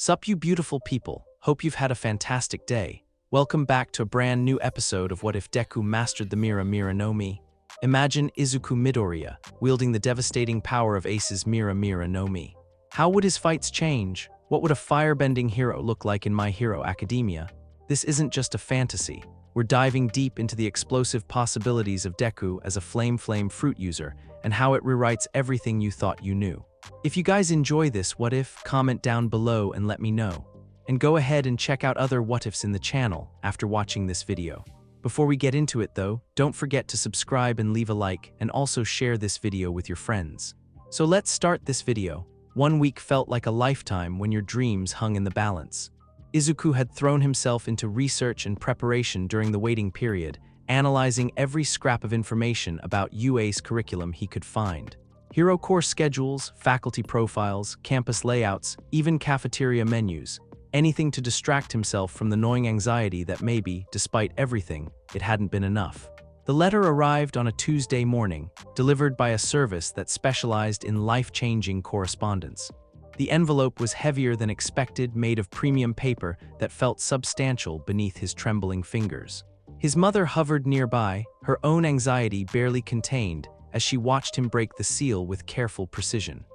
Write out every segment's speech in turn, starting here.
Sup you beautiful people, hope you've had a fantastic day. Welcome back to a brand new episode of What If Deku Mastered the Mera Mera no Mi. Imagine Izuku Midoriya, wielding the devastating power of Ace's Mera Mera no Mi. How would his fights change? What would a firebending hero look like in My Hero Academia? This isn't just a fantasy. We're diving deep into the explosive possibilities of Deku as a flame fruit user and how it rewrites everything you thought you knew. If you guys enjoy this What If, comment down below and let me know. And go ahead and check out other What Ifs in the channel after watching this video. Before we get into it though, don't forget to subscribe and leave a like and also share this video with your friends. So let's start this video. 1 week felt like a lifetime when your dreams hung in the balance. Izuku had thrown himself into research and preparation during the waiting period, analyzing every scrap of information about UA's curriculum he could find. Hero course schedules, faculty profiles, campus layouts, even cafeteria menus. Anything to distract himself from the gnawing anxiety that maybe, despite everything, it hadn't been enough. The letter arrived on a Tuesday morning, delivered by a service that specialized in life-changing correspondence. The envelope was heavier than expected, made of premium paper that felt substantial beneath his trembling fingers. His mother hovered nearby, her own anxiety barely contained, as she watched him break the seal with careful precision.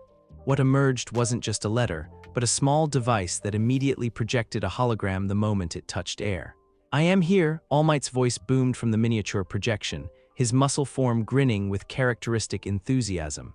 What emerged wasn't just a letter, but a small device that immediately projected a hologram the moment it touched air. "I am here," All Might's voice boomed from the miniature projection, his muscle form grinning with characteristic enthusiasm.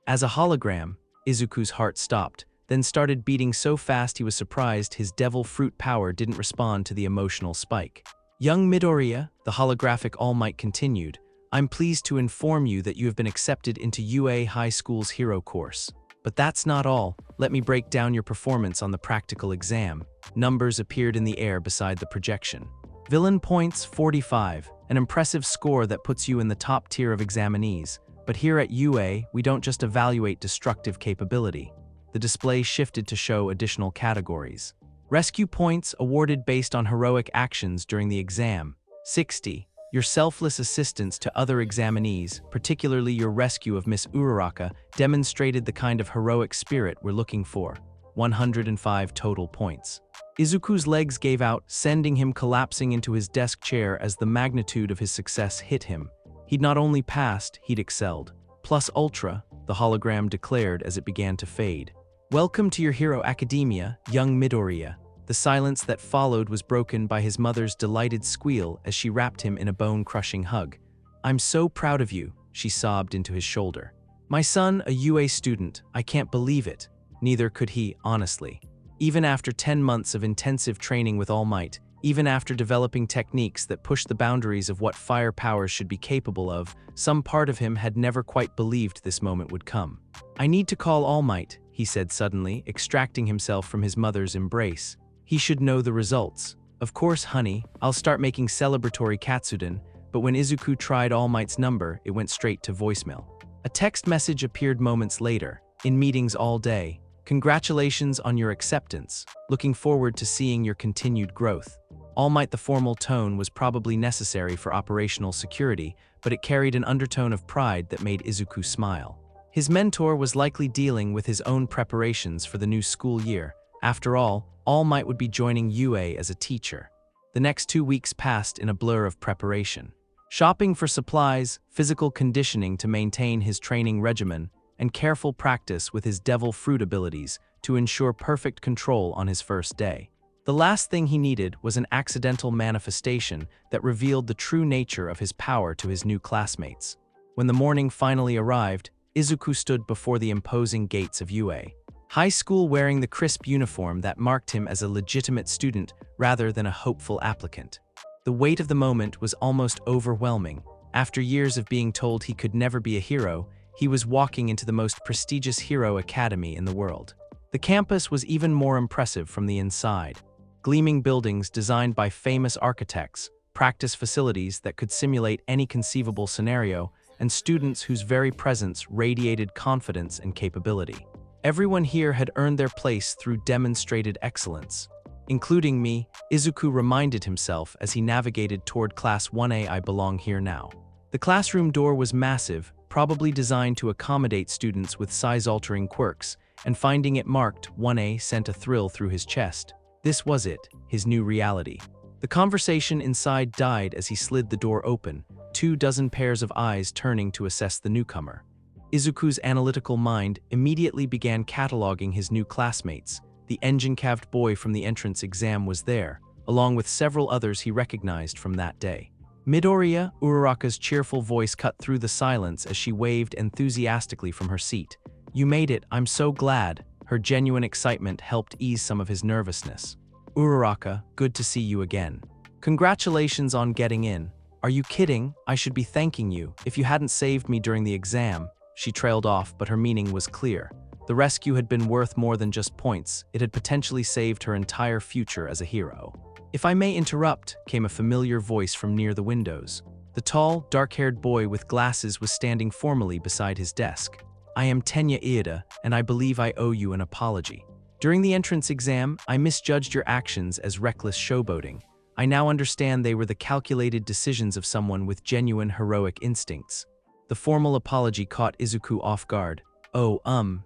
As a hologram, Izuku's heart stopped, then started beating so fast he was surprised his devil fruit power didn't respond to the emotional spike. "Young Midoriya," the holographic All Might continued, "I'm pleased to inform you that you have been accepted into UA High School's hero course. But that's not all. Let me break down your performance on the practical exam." Numbers appeared in the air beside the projection. Villain points 45, an impressive score that puts you in the top tier of examinees. But here at UA, we don't just evaluate destructive capability. The display shifted to show additional categories. Rescue points awarded based on heroic actions during the exam, 60. Your selfless assistance to other examinees, particularly your rescue of Miss Uraraka, demonstrated the kind of heroic spirit we're looking for, 105 total points. Izuku's legs gave out, sending him collapsing into his desk chair as the magnitude of his success hit him. He'd not only passed, he'd excelled. Plus ultra, the hologram declared as it began to fade. "Welcome to your Hero Academia, young Midoriya." The silence that followed was broken by his mother's delighted squeal as she wrapped him in a bone-crushing hug. "I'm so proud of you," she sobbed into his shoulder. "My son, a UA student, I can't believe it." Neither could he, honestly. Even after 10 months of intensive training with All Might, even after developing techniques that pushed the boundaries of what fire powers should be capable of, some part of him had never quite believed this moment would come. "I need to call All Might," he said suddenly, extracting himself from his mother's embrace. "He should know the results." "Of course, honey, I'll start making celebratory katsudon," but when Izuku tried All Might's number, it went straight to voicemail. A text message appeared moments later, "In meetings all day. Congratulations on your acceptance. Looking forward to seeing your continued growth." All Might, the formal tone was probably necessary for operational security, but it carried an undertone of pride that made Izuku smile. His mentor was likely dealing with his own preparations for the new school year. After All Might would be joining UA as a teacher. The next 2 weeks passed in a blur of preparation. Shopping for supplies, physical conditioning to maintain his training regimen, and careful practice with his devil fruit abilities to ensure perfect control on his first day. The last thing he needed was an accidental manifestation that revealed the true nature of his power to his new classmates. When the morning finally arrived, Izuku stood before the imposing gates of UA. High school, wearing the crisp uniform that marked him as a legitimate student rather than a hopeful applicant. The weight of the moment was almost overwhelming. After years of being told he could never be a hero, he was walking into the most prestigious hero academy in the world. The campus was even more impressive from the inside. Gleaming buildings designed by famous architects, practice facilities that could simulate any conceivable scenario, and students whose very presence radiated confidence and capability. Everyone here had earned their place through demonstrated excellence. Including me, Izuku reminded himself as he navigated toward Class 1A. "I belong here now." The classroom door was massive, probably designed to accommodate students with size-altering quirks, and finding it marked 1A sent a thrill through his chest. This was it, his new reality. The conversation inside died as he slid the door open, 24 pairs of eyes turning to assess the newcomer. Izuku's analytical mind immediately began cataloging his new classmates. The engine-calved boy from the entrance exam was there, along with several others he recognized from that day. Midoriya, Uraraka's cheerful voice cut through the silence as she waved enthusiastically from her seat. "You made it, I'm so glad." Her genuine excitement helped ease some of his nervousness. "Uraraka, good to see you again. Congratulations on getting in. Are you kidding? I should be thanking you. If you hadn't saved me during the exam." She trailed off, but her meaning was clear. The rescue had been worth more than just points. It had potentially saved her entire future as a hero. "If I may interrupt," came a familiar voice from near the windows. The tall, dark-haired boy with glasses was standing formally beside his desk. "I am Tenya Iida, and I believe I owe you an apology. During the entrance exam, I misjudged your actions as reckless showboating. I now understand they were the calculated decisions of someone with genuine heroic instincts." The formal apology caught Izuku off guard. "Oh,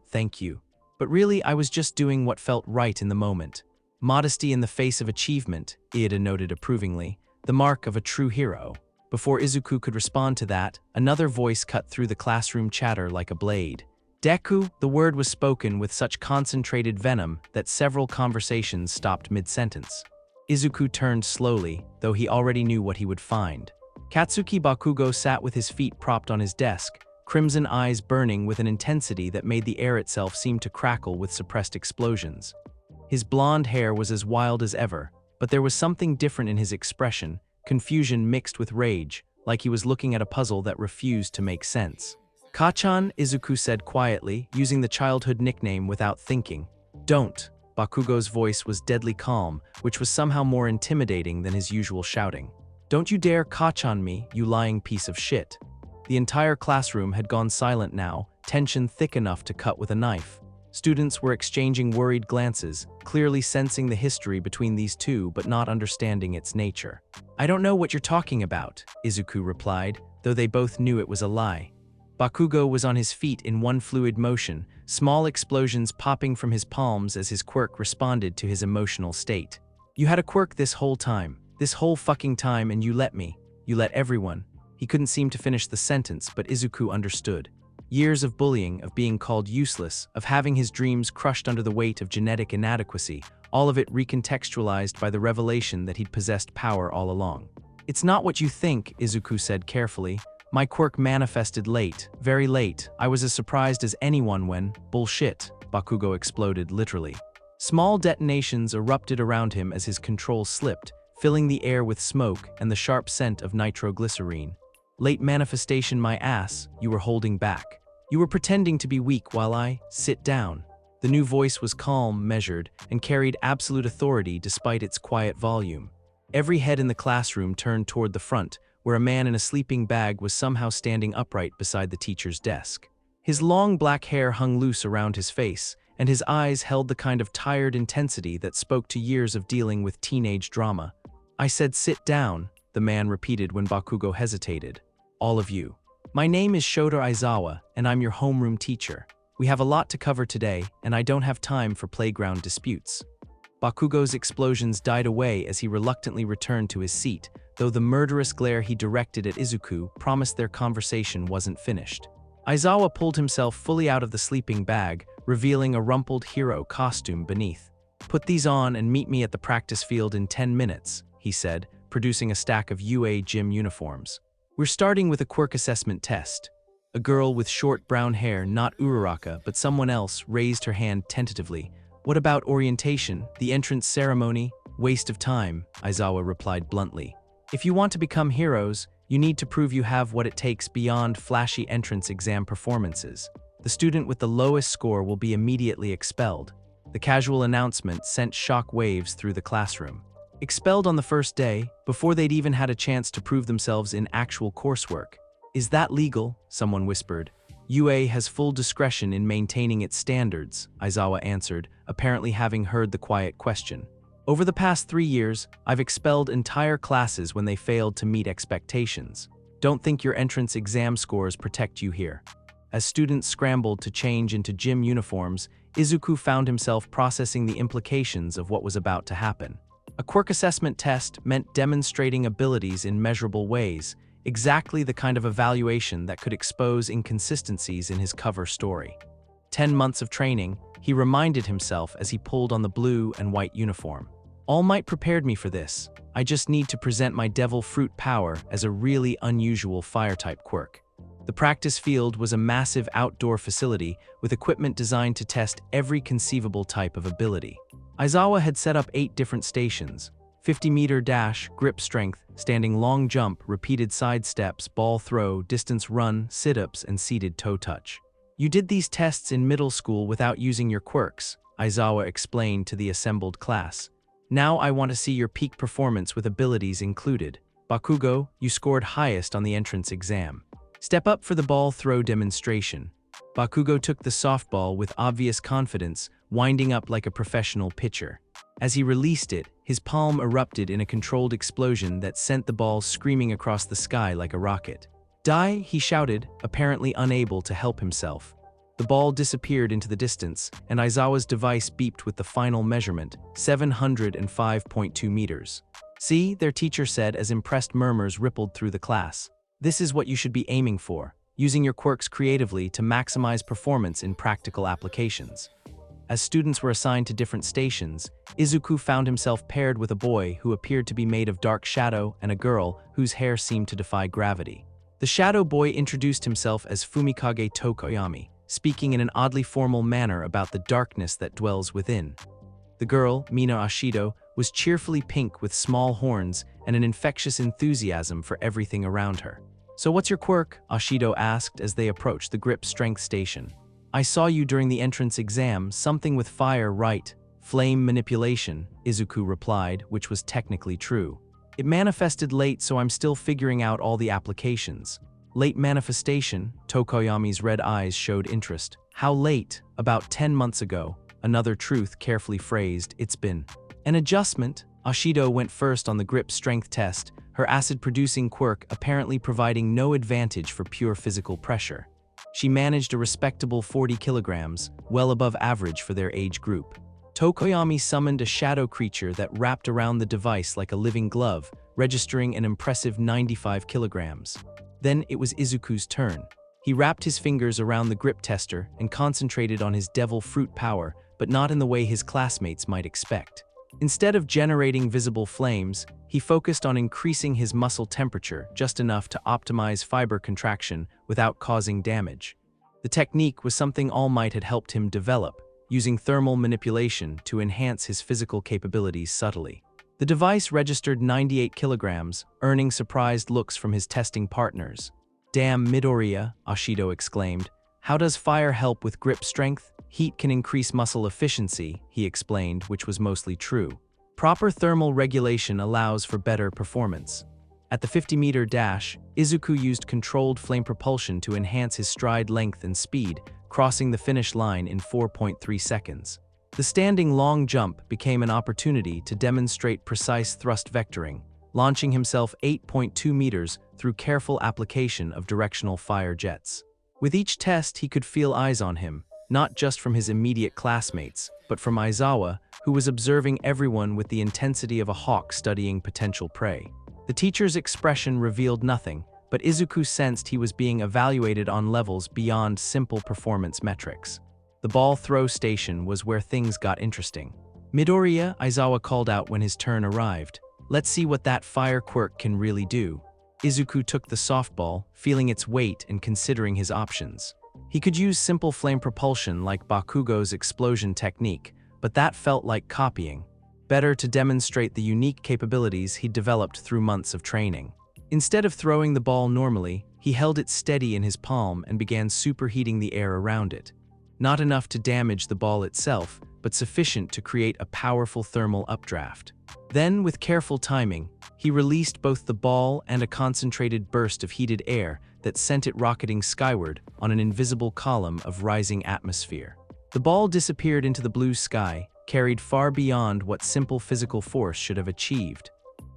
thank you. But really, I was just doing what felt right in the moment." Modesty in the face of achievement, Iida noted approvingly, the mark of a true hero. Before Izuku could respond to that, another voice cut through the classroom chatter like a blade. "Deku," the word was spoken with such concentrated venom that several conversations stopped mid-sentence. Izuku turned slowly, though he already knew what he would find. Katsuki Bakugo sat with his feet propped on his desk, crimson eyes burning with an intensity that made the air itself seem to crackle with suppressed explosions. His blonde hair was as wild as ever, but there was something different in his expression, confusion mixed with rage, like he was looking at a puzzle that refused to make sense. "Kachan," Izuku said quietly, using the childhood nickname without thinking. "Don't." Bakugo's voice was deadly calm, which was somehow more intimidating than his usual shouting. "Don't you dare Kachan me, you lying piece of shit." The entire classroom had gone silent now, tension thick enough to cut with a knife. Students were exchanging worried glances, clearly sensing the history between these two but not understanding its nature. "I don't know what you're talking about," Izuku replied, though they both knew it was a lie. Bakugo was on his feet in one fluid motion, small explosions popping from his palms as his quirk responded to his emotional state. "You had a quirk this whole time. This whole fucking time, and you let me. You let everyone." He couldn't seem to finish the sentence, but Izuku understood. Years of bullying, of being called useless, of having his dreams crushed under the weight of genetic inadequacy, all of it recontextualized by the revelation that he'd possessed power all along. "It's not what you think," Izuku said carefully. "My quirk manifested late, very late. I was as surprised as anyone when—" "Bullshit," Bakugo exploded literally. Small detonations erupted around him as his control slipped, filling the air with smoke and the sharp scent of nitroglycerine. "Late manifestation my ass, you were holding back. You were pretending to be weak while I— sit down." The new voice was calm, measured, and carried absolute authority despite its quiet volume. Every head in the classroom turned toward the front, where a man in a sleeping bag was somehow standing upright beside the teacher's desk. His long black hair hung loose around his face, and his eyes held the kind of tired intensity that spoke to years of dealing with teenage drama. "I said sit down," the man repeated when Bakugo hesitated. "All of you. My name is Shota Aizawa, and I'm your homeroom teacher. We have a lot to cover today, and I don't have time for playground disputes." Bakugo's explosions died away as he reluctantly returned to his seat, though the murderous glare he directed at Izuku promised their conversation wasn't finished. Aizawa pulled himself fully out of the sleeping bag, revealing a rumpled hero costume beneath. "Put these on and meet me at the practice field in 10 minutes, he said, producing a stack of UA gym uniforms. "We're starting with a quirk assessment test." A girl with short brown hair, not Uraraka, but someone else, raised her hand tentatively. "What about orientation, the entrance ceremony?" "Waste of time," Aizawa replied bluntly. "If you want to become heroes, you need to prove you have what it takes beyond flashy entrance exam performances. The student with the lowest score will be immediately expelled." The casual announcement sent shock waves through the classroom. Expelled on the first day, before they'd even had a chance to prove themselves in actual coursework. "Is that legal?" someone whispered. "UA has full discretion in maintaining its standards," Aizawa answered, apparently having heard the quiet question. "Over the past 3 years, I've expelled entire classes when they failed to meet expectations. Don't think your entrance exam scores protect you here." As students scrambled to change into gym uniforms, Izuku found himself processing the implications of what was about to happen. A quirk assessment test meant demonstrating abilities in measurable ways, exactly the kind of evaluation that could expose inconsistencies in his cover story. 10 months of training, he reminded himself as he pulled on the blue and white uniform. All Might prepared me for this. I just need to present my devil fruit power as a really unusual fire-type quirk. The practice field was a massive outdoor facility with equipment designed to test every conceivable type of ability. Aizawa had set up 8 different stations: 50-meter dash, grip strength, standing long jump, repeated side steps, ball throw, distance run, sit-ups, and seated toe touch. You did these tests in middle school without using your quirks, Aizawa explained to the assembled class. Now I want to see your peak performance with abilities included. Bakugo, you scored highest on the entrance exam. Step up for the ball throw demonstration. Bakugo took the softball with obvious confidence, winding up like a professional pitcher. As he released it, his palm erupted in a controlled explosion that sent the ball screaming across the sky like a rocket. Die, he shouted, apparently unable to help himself. The ball disappeared into the distance, and Aizawa's device beeped with the final measurement, 705.2 meters. See, their teacher said as impressed murmurs rippled through the class. This is what you should be aiming for, using your quirks creatively to maximize performance in practical applications. As students were assigned to different stations, Izuku found himself paired with a boy who appeared to be made of dark shadow and a girl whose hair seemed to defy gravity. The shadow boy introduced himself as Fumikage Tokoyami, speaking in an oddly formal manner about the darkness that dwells within. The girl, Mina Ashido, was cheerfully pink with small horns and an infectious enthusiasm for everything around her. So what's your quirk? Ashido asked as they approached the grip strength station. I saw you during the entrance exam, something with fire, right? Flame manipulation, Izuku replied, which was technically true. It manifested late, so I'm still figuring out all the applications. Late manifestation, Tokoyami's red eyes showed interest. How late? About 10 months ago. Another truth carefully phrased, it's been. An adjustment, Ashido went first on the grip strength test, her acid-producing quirk apparently providing no advantage for pure physical pressure. She managed a respectable 40 kilograms, well above average for their age group. Tokoyami summoned a shadow creature that wrapped around the device like a living glove, registering an impressive 95 kilograms. Then it was Izuku's turn. He wrapped his fingers around the grip tester and concentrated on his devil fruit power, but not in the way his classmates might expect. Instead of generating visible flames, he focused on increasing his muscle temperature just enough to optimize fiber contraction without causing damage. The technique was something All Might had helped him develop, using thermal manipulation to enhance his physical capabilities subtly. The device registered 98 kilograms, earning surprised looks from his testing partners. Damn Midoriya, Ashido exclaimed. How does fire help with grip strength? Heat can increase muscle efficiency, he explained, which was mostly true. Proper thermal regulation allows for better performance. At the 50-meter dash, Izuku used controlled flame propulsion to enhance his stride length and speed, crossing the finish line in 4.3 seconds. The standing long jump became an opportunity to demonstrate precise thrust vectoring, launching himself 8.2 meters through careful application of directional fire jets. With each test, he could feel eyes on him, not just from his immediate classmates, but from Aizawa, who was observing everyone with the intensity of a hawk studying potential prey. The teacher's expression revealed nothing, but Izuku sensed he was being evaluated on levels beyond simple performance metrics. The ball throw station was where things got interesting. Midoriya, Aizawa called out when his turn arrived. Let's see what that fire quirk can really do. Izuku took the softball, feeling its weight and considering his options. He could use simple flame propulsion like Bakugo's explosion technique, but that felt like copying. Better to demonstrate the unique capabilities he'd developed through months of training. Instead of throwing the ball normally, he held it steady in his palm and began superheating the air around it. Not enough to damage the ball itself, but sufficient to create a powerful thermal updraft. Then, with careful timing, he released both the ball and a concentrated burst of heated air that sent it rocketing skyward on an invisible column of rising atmosphere. The ball disappeared into the blue sky, carried far beyond what simple physical force should have achieved.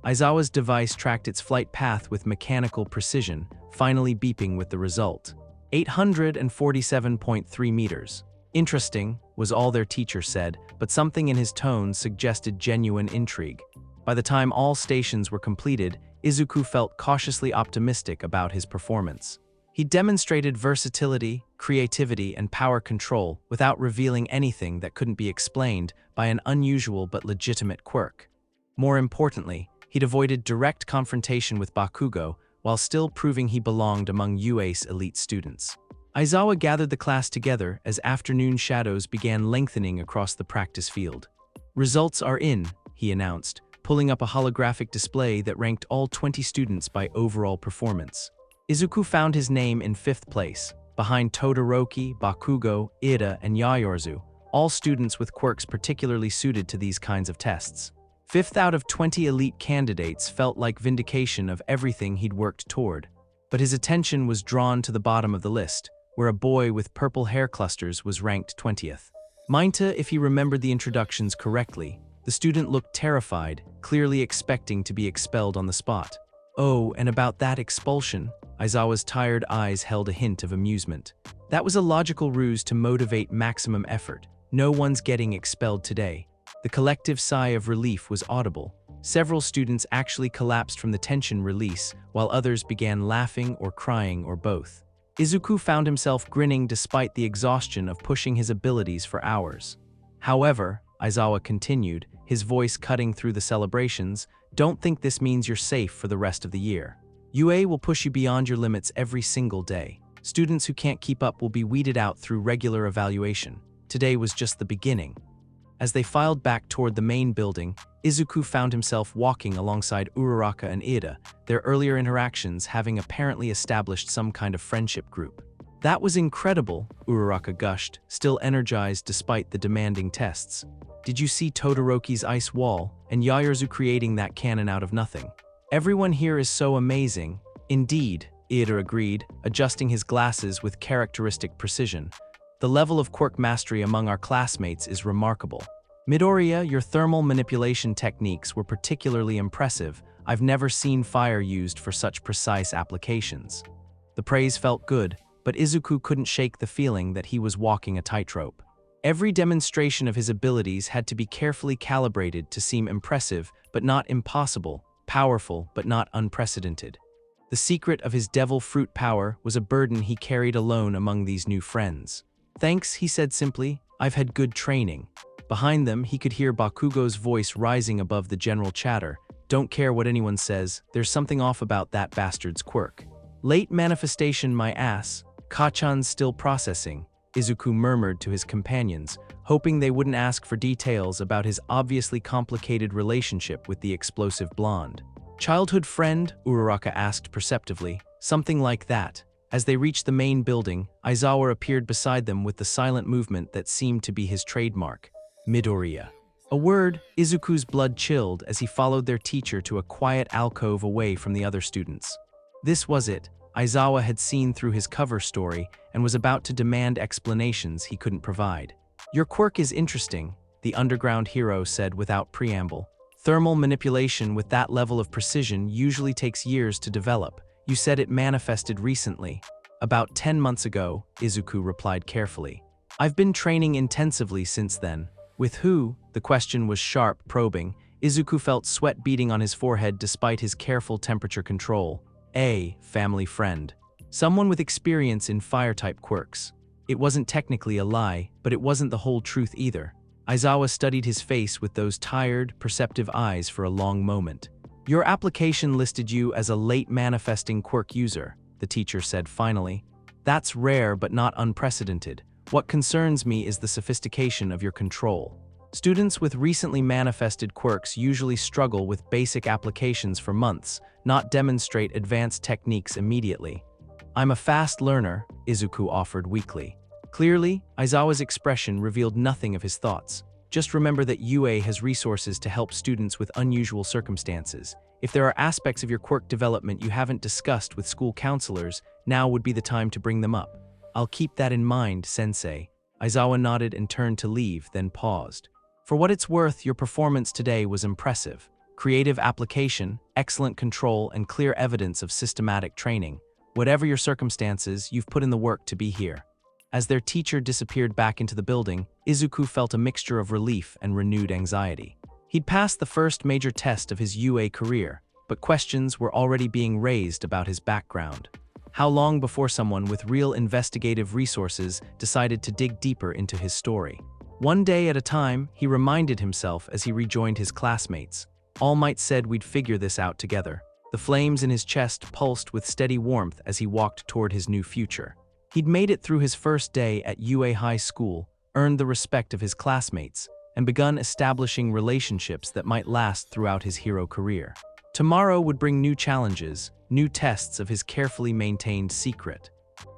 Aizawa's device tracked its flight path with mechanical precision, finally beeping with the result. 847.3 meters. Interesting, was all their teacher said, but something in his tone suggested genuine intrigue. By the time all stations were completed, Izuku felt cautiously optimistic about his performance. He demonstrated versatility, creativity, and power control without revealing anything that couldn't be explained by an unusual but legitimate quirk. More importantly, he'd avoided direct confrontation with Bakugo while still proving he belonged among UA's elite students. Aizawa gathered the class together as afternoon shadows began lengthening across the practice field. "Results are in," he announced, pulling up a holographic display that ranked all 20 students by overall performance. Izuku found his name in 5th place, behind Todoroki, Bakugo, Ida, and Yaoyorozu, all students with quirks particularly suited to these kinds of tests. 5th out of 20 elite candidates felt like vindication of everything he'd worked toward. But his attention was drawn to the bottom of the list, where a boy with purple hair clusters was ranked 20th. Minta, if he remembered the introductions correctly, the student looked terrified, clearly expecting to be expelled on the spot. "Oh, and about that expulsion," Aizawa's tired eyes held a hint of amusement. "That was a logical ruse to motivate maximum effort. No one's getting expelled today." The collective sigh of relief was audible. Several students actually collapsed from the tension release, while others began laughing or crying or both. Izuku found himself grinning despite the exhaustion of pushing his abilities for hours. "However," Aizawa continued, his voice cutting through the celebrations, "don't think this means you're safe for the rest of the year. UA will push you beyond your limits every single day. Students who can't keep up will be weeded out through regular evaluation. Today was just the beginning." As they filed back toward the main building, Izuku found himself walking alongside Uraraka and Ida, their earlier interactions having apparently established some kind of friendship group. "That was incredible," Uraraka gushed, still energized despite the demanding tests. "Did you see Todoroki's ice wall, and Yaoyorozu creating that cannon out of nothing? Everyone here is so amazing." "Indeed," Ida agreed, adjusting his glasses with characteristic precision. "The level of quirk mastery among our classmates is remarkable. Midoriya, your thermal manipulation techniques were particularly impressive. I've never seen fire used for such precise applications." The praise felt good, but Izuku couldn't shake the feeling that he was walking a tightrope. Every demonstration of his abilities had to be carefully calibrated to seem impressive but not impossible, powerful but not unprecedented. The secret of his devil fruit power was a burden he carried alone among these new friends. "Thanks," he said simply, "I've had good training." Behind them, he could hear Bakugo's voice rising above the general chatter. "Don't care what anyone says, there's something off about that bastard's quirk." "Late manifestation, my ass. Kachan's still processing," Izuku murmured to his companions, hoping they wouldn't ask for details about his obviously complicated relationship with the explosive blonde. "Childhood friend?" Uraraka asked perceptively. "Something like that." As they reached the main building, Aizawa appeared beside them with the silent movement that seemed to be his trademark. "Midoriya." A word, Izuku's blood chilled as he followed their teacher to a quiet alcove away from the other students. This was it. Aizawa had seen through his cover story and was about to demand explanations he couldn't provide. "Your quirk is interesting," the underground hero said without preamble. "Thermal manipulation with that level of precision usually takes years to develop. You said it manifested recently." "About 10 months ago," Izuku replied carefully. "I've been training intensively since then." "With who?" The question was sharp, probing. Izuku felt sweat beading on his forehead despite his careful temperature control. "A family friend. Someone with experience in fire-type quirks." It wasn't technically a lie, but it wasn't the whole truth either. Aizawa studied his face with those tired, perceptive eyes for a long moment. "Your application listed you as a late manifesting quirk user," the teacher said finally. "That's rare but not unprecedented. What concerns me is the sophistication of your control. Students with recently manifested quirks usually struggle with basic applications for months, not demonstrate advanced techniques immediately." "I'm a fast learner," Izuku offered weakly. Clearly, Aizawa's expression revealed nothing of his thoughts. "Just remember that UA has resources to help students with unusual circumstances. If there are aspects of your quirk development you haven't discussed with school counselors, now would be the time to bring them up." "I'll keep that in mind, sensei." Aizawa nodded and turned to leave, then paused. "For what it's worth, your performance today was impressive. Creative application, excellent control, and clear evidence of systematic training. Whatever your circumstances, you've put in the work to be here." As their teacher disappeared back into the building, Izuku felt a mixture of relief and renewed anxiety. He'd passed the first major test of his UA career, but questions were already being raised about his background. How long before someone with real investigative resources decided to dig deeper into his story? One day at a time, he reminded himself as he rejoined his classmates. All Might said we'd figure this out together. The flames in his chest pulsed with steady warmth as he walked toward his new future. He'd made it through his first day at UA High School, earned the respect of his classmates, and begun establishing relationships that might last throughout his hero career. Tomorrow would bring new challenges, new tests of his carefully maintained secret.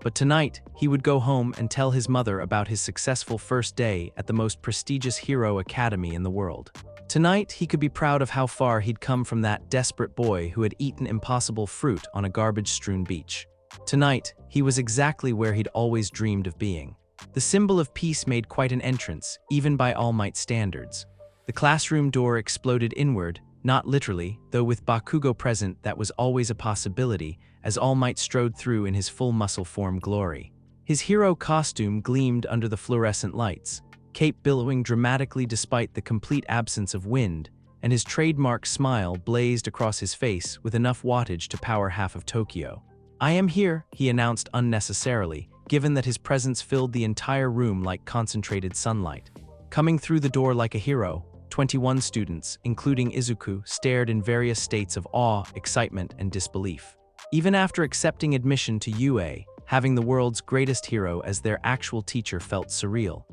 But tonight, he would go home and tell his mother about his successful first day at the most prestigious hero academy in the world. Tonight, he could be proud of how far he'd come from that desperate boy who had eaten impossible fruit on a garbage-strewn beach. Tonight, he was exactly where he'd always dreamed of being. The symbol of peace made quite an entrance, even by All Might standards. The classroom door exploded inward, not literally, though with Bakugo present that was always a possibility, as All Might strode through in his full muscle form glory. His hero costume gleamed under the fluorescent lights, cape billowing dramatically despite the complete absence of wind, and his trademark smile blazed across his face with enough wattage to power half of Tokyo. "I am here," he announced unnecessarily, given that his presence filled the entire room like concentrated sunlight. Coming through the door like a hero, 21 students, including Izuku, stared in various states of awe, excitement, and disbelief. Even after accepting admission to UA, having the world's greatest hero as their actual teacher felt surreal.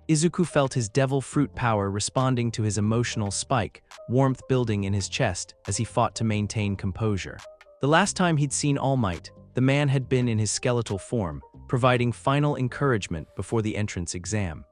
Izuku felt his devil fruit power responding to his emotional spike, warmth building in his chest as he fought to maintain composure. The last time he'd seen All Might, the man had been in his skeletal form, providing final encouragement before the entrance exam.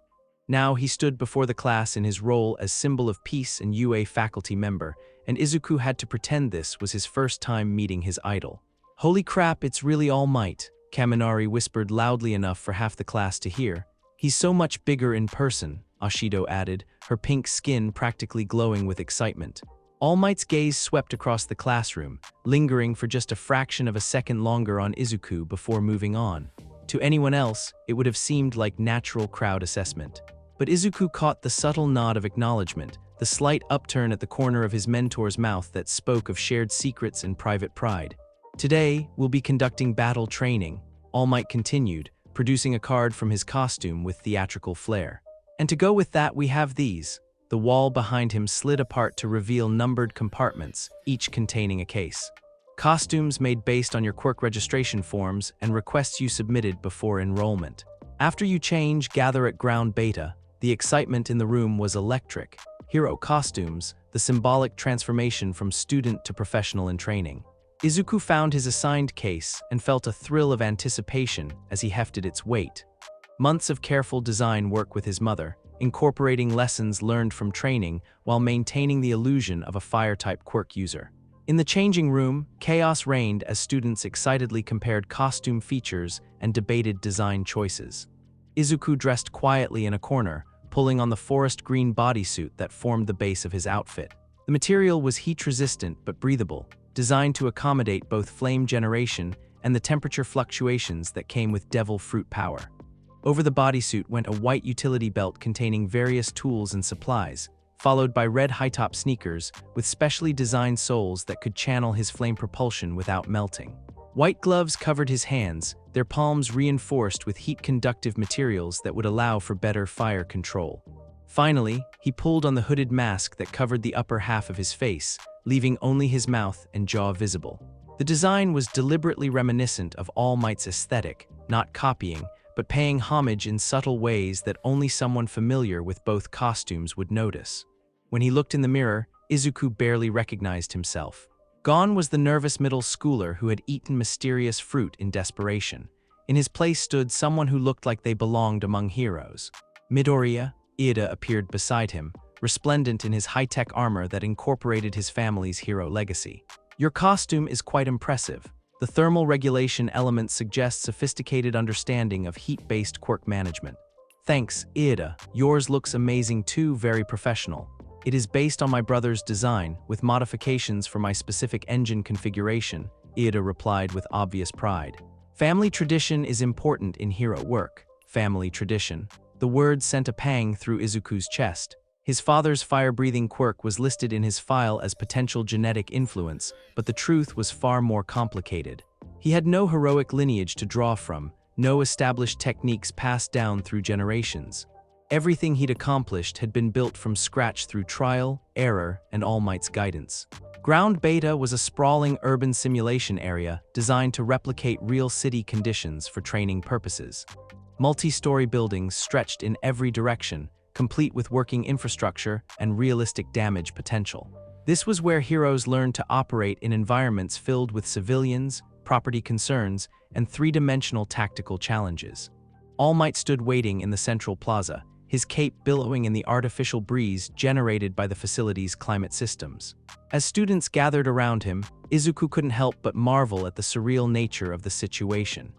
Now he stood before the class in his role as symbol of peace and UA faculty member, and Izuku had to pretend this was his first time meeting his idol. "Holy crap, it's really All Might," Kaminari whispered loudly enough for half the class to hear. "He's so much bigger in person," Ashido added, her pink skin practically glowing with excitement. All Might's gaze swept across the classroom, lingering for just a fraction of a second longer on Izuku before moving on. To anyone else, it would have seemed like natural crowd assessment. But Izuku caught the subtle nod of acknowledgement, the slight upturn at the corner of his mentor's mouth that spoke of shared secrets and private pride. "Today, we'll be conducting battle training," All Might continued, producing a card from his costume with theatrical flair. "And to go with that we have these." The wall behind him slid apart to reveal numbered compartments, each containing a case. Costumes made based on your Quirk registration forms and requests you submitted before enrollment. After you change, gather at Ground Beta. The excitement in the room was electric. Hero costumes, the symbolic transformation from student to professional in training. Izuku found his assigned case and felt a thrill of anticipation as he hefted its weight. Months of careful design work with his mother, incorporating lessons learned from training while maintaining the illusion of a fire-type Quirk user. In the changing room, chaos reigned as students excitedly compared costume features and debated design choices. Izuku dressed quietly in a corner, pulling on the forest green bodysuit that formed the base of his outfit. The material was heat-resistant but breathable, designed to accommodate both flame generation and the temperature fluctuations that came with devil fruit power. Over the bodysuit went a white utility belt containing various tools and supplies, followed by red high-top sneakers with specially designed soles that could channel his flame propulsion without melting. White gloves covered his hands, their palms reinforced with heat-conductive materials that would allow for better fire control. Finally, he pulled on the hooded mask that covered the upper half of his face, leaving only his mouth and jaw visible. The design was deliberately reminiscent of All Might's aesthetic, not copying, but paying homage in subtle ways that only someone familiar with both costumes would notice. When he looked in the mirror, Izuku barely recognized himself. Gone was the nervous middle schooler who had eaten mysterious fruit in desperation. In his place stood someone who looked like they belonged among heroes. Midoriya, Ida appeared beside him, resplendent in his high-tech armor that incorporated his family's hero legacy. "Your costume is quite impressive. The thermal regulation element suggests sophisticated understanding of heat-based Quirk management." "Thanks, Ida. Yours looks amazing too, very professional." "It is based on my brother's design, with modifications for my specific engine configuration," Ida replied with obvious pride. "Family tradition is important in hero work." family tradition. The word sent a pang through Izuku's chest. His father's fire-breathing quirk was listed in his file as potential genetic influence, but the truth was far more complicated. He had no heroic lineage to draw from, no established techniques passed down through generations. Everything he'd accomplished had been built from scratch through trial, error, and All Might's guidance. Ground Beta was a sprawling urban simulation area designed to replicate real city conditions for training purposes. Multi-story buildings stretched in every direction, complete with working infrastructure and realistic damage potential. This was where heroes learned to operate in environments filled with civilians, property concerns, and three-dimensional tactical challenges. All Might stood waiting in the central plaza, his cape billowing in the artificial breeze generated by the facility's climate systems. As students gathered around him, Izuku couldn't help but marvel at the surreal nature of the situation.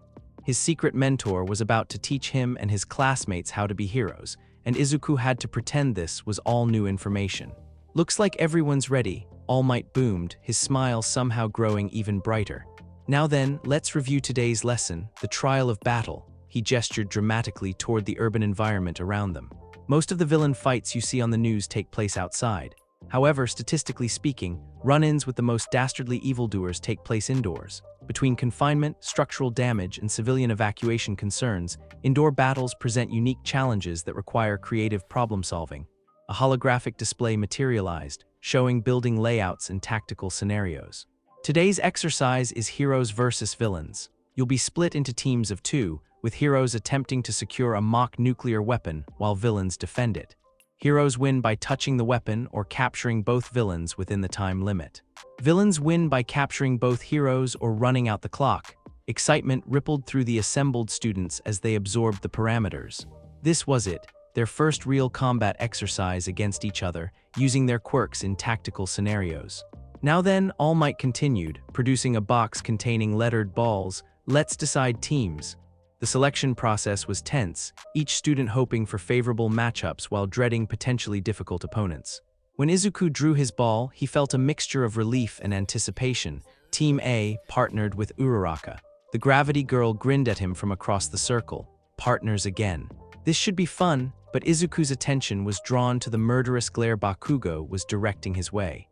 His secret mentor was about to teach him and his classmates how to be heroes, and Izuku had to pretend this was all new information. "Looks like everyone's ready," All Might boomed, his smile somehow growing even brighter. "Now then, let's review today's lesson, the trial of battle." He gestured dramatically toward the urban environment around them. Most of the villain fights you see on the news take place outside. However, statistically speaking, run-ins with the most dastardly evildoers take place indoors. Between confinement, structural damage, and civilian evacuation concerns, indoor battles present unique challenges that require creative problem-solving. A holographic display materialized, showing building layouts and tactical scenarios. Today's exercise is heroes versus villains. You'll be split into teams of 2, with heroes attempting to secure a mock nuclear weapon while villains defend it. Heroes win by touching the weapon or capturing both villains within the time limit. Villains win by capturing both heroes or running out the clock. Excitement rippled through the assembled students as they absorbed the parameters. This was it, their first real combat exercise against each other, using their quirks in tactical scenarios. Now then, All Might continued, producing a box containing lettered balls. "Let's decide teams." The selection process was tense, each student hoping for favorable matchups while dreading potentially difficult opponents. When Izuku drew his ball, he felt a mixture of relief and anticipation. Team A partnered with Uraraka. The gravity girl grinned at him from across the circle. Partners again. This should be fun, but Izuku's attention was drawn to the murderous glare Bakugo was directing his way.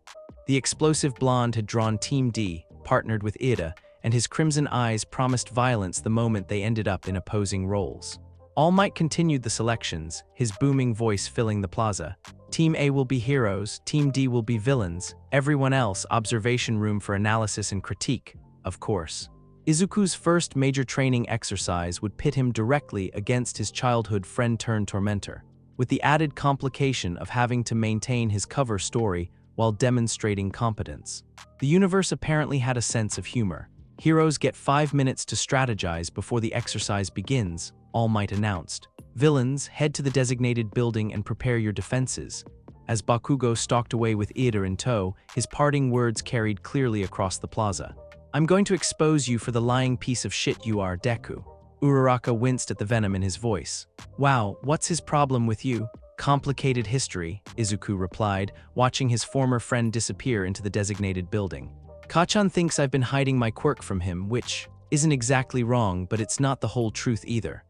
The explosive blonde had drawn Team D, partnered with Ida, and his crimson eyes promised violence the moment they ended up in opposing roles. All Might continued the selections, his booming voice filling the plaza. Team A will be heroes, Team D will be villains, everyone else observation room for analysis and critique, of course. Izuku's first major training exercise would pit him directly against his childhood friend-turned-tormentor, with the added complication of having to maintain his cover story while demonstrating competence. The universe apparently had a sense of humor. "Heroes get 5 minutes to strategize before the exercise begins," All Might announced. "Villains, head to the designated building and prepare your defenses." As Bakugo stalked away with Ida in tow, his parting words carried clearly across the plaza. "I'm going to expose you for the lying piece of shit you are, Deku." Uraraka winced at the venom in his voice. "Wow, what's his problem with you?" "Complicated history," Izuku replied, watching his former friend disappear into the designated building. "Kachan thinks I've been hiding my quirk from him, which isn't exactly wrong, but it's not the whole truth either."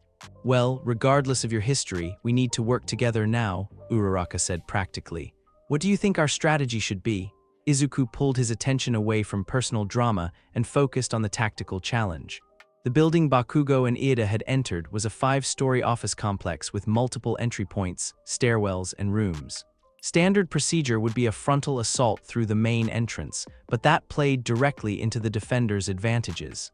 "Well, regardless of your history, we need to work together now," Uraraka said practically. "What do you think our strategy should be?" Izuku pulled his attention away from personal drama and focused on the tactical challenge. The building Bakugo and Ida had entered was a 5-story office complex with multiple entry points, stairwells, and rooms. Standard procedure would be a frontal assault through the main entrance, but that played directly into the defenders' advantages.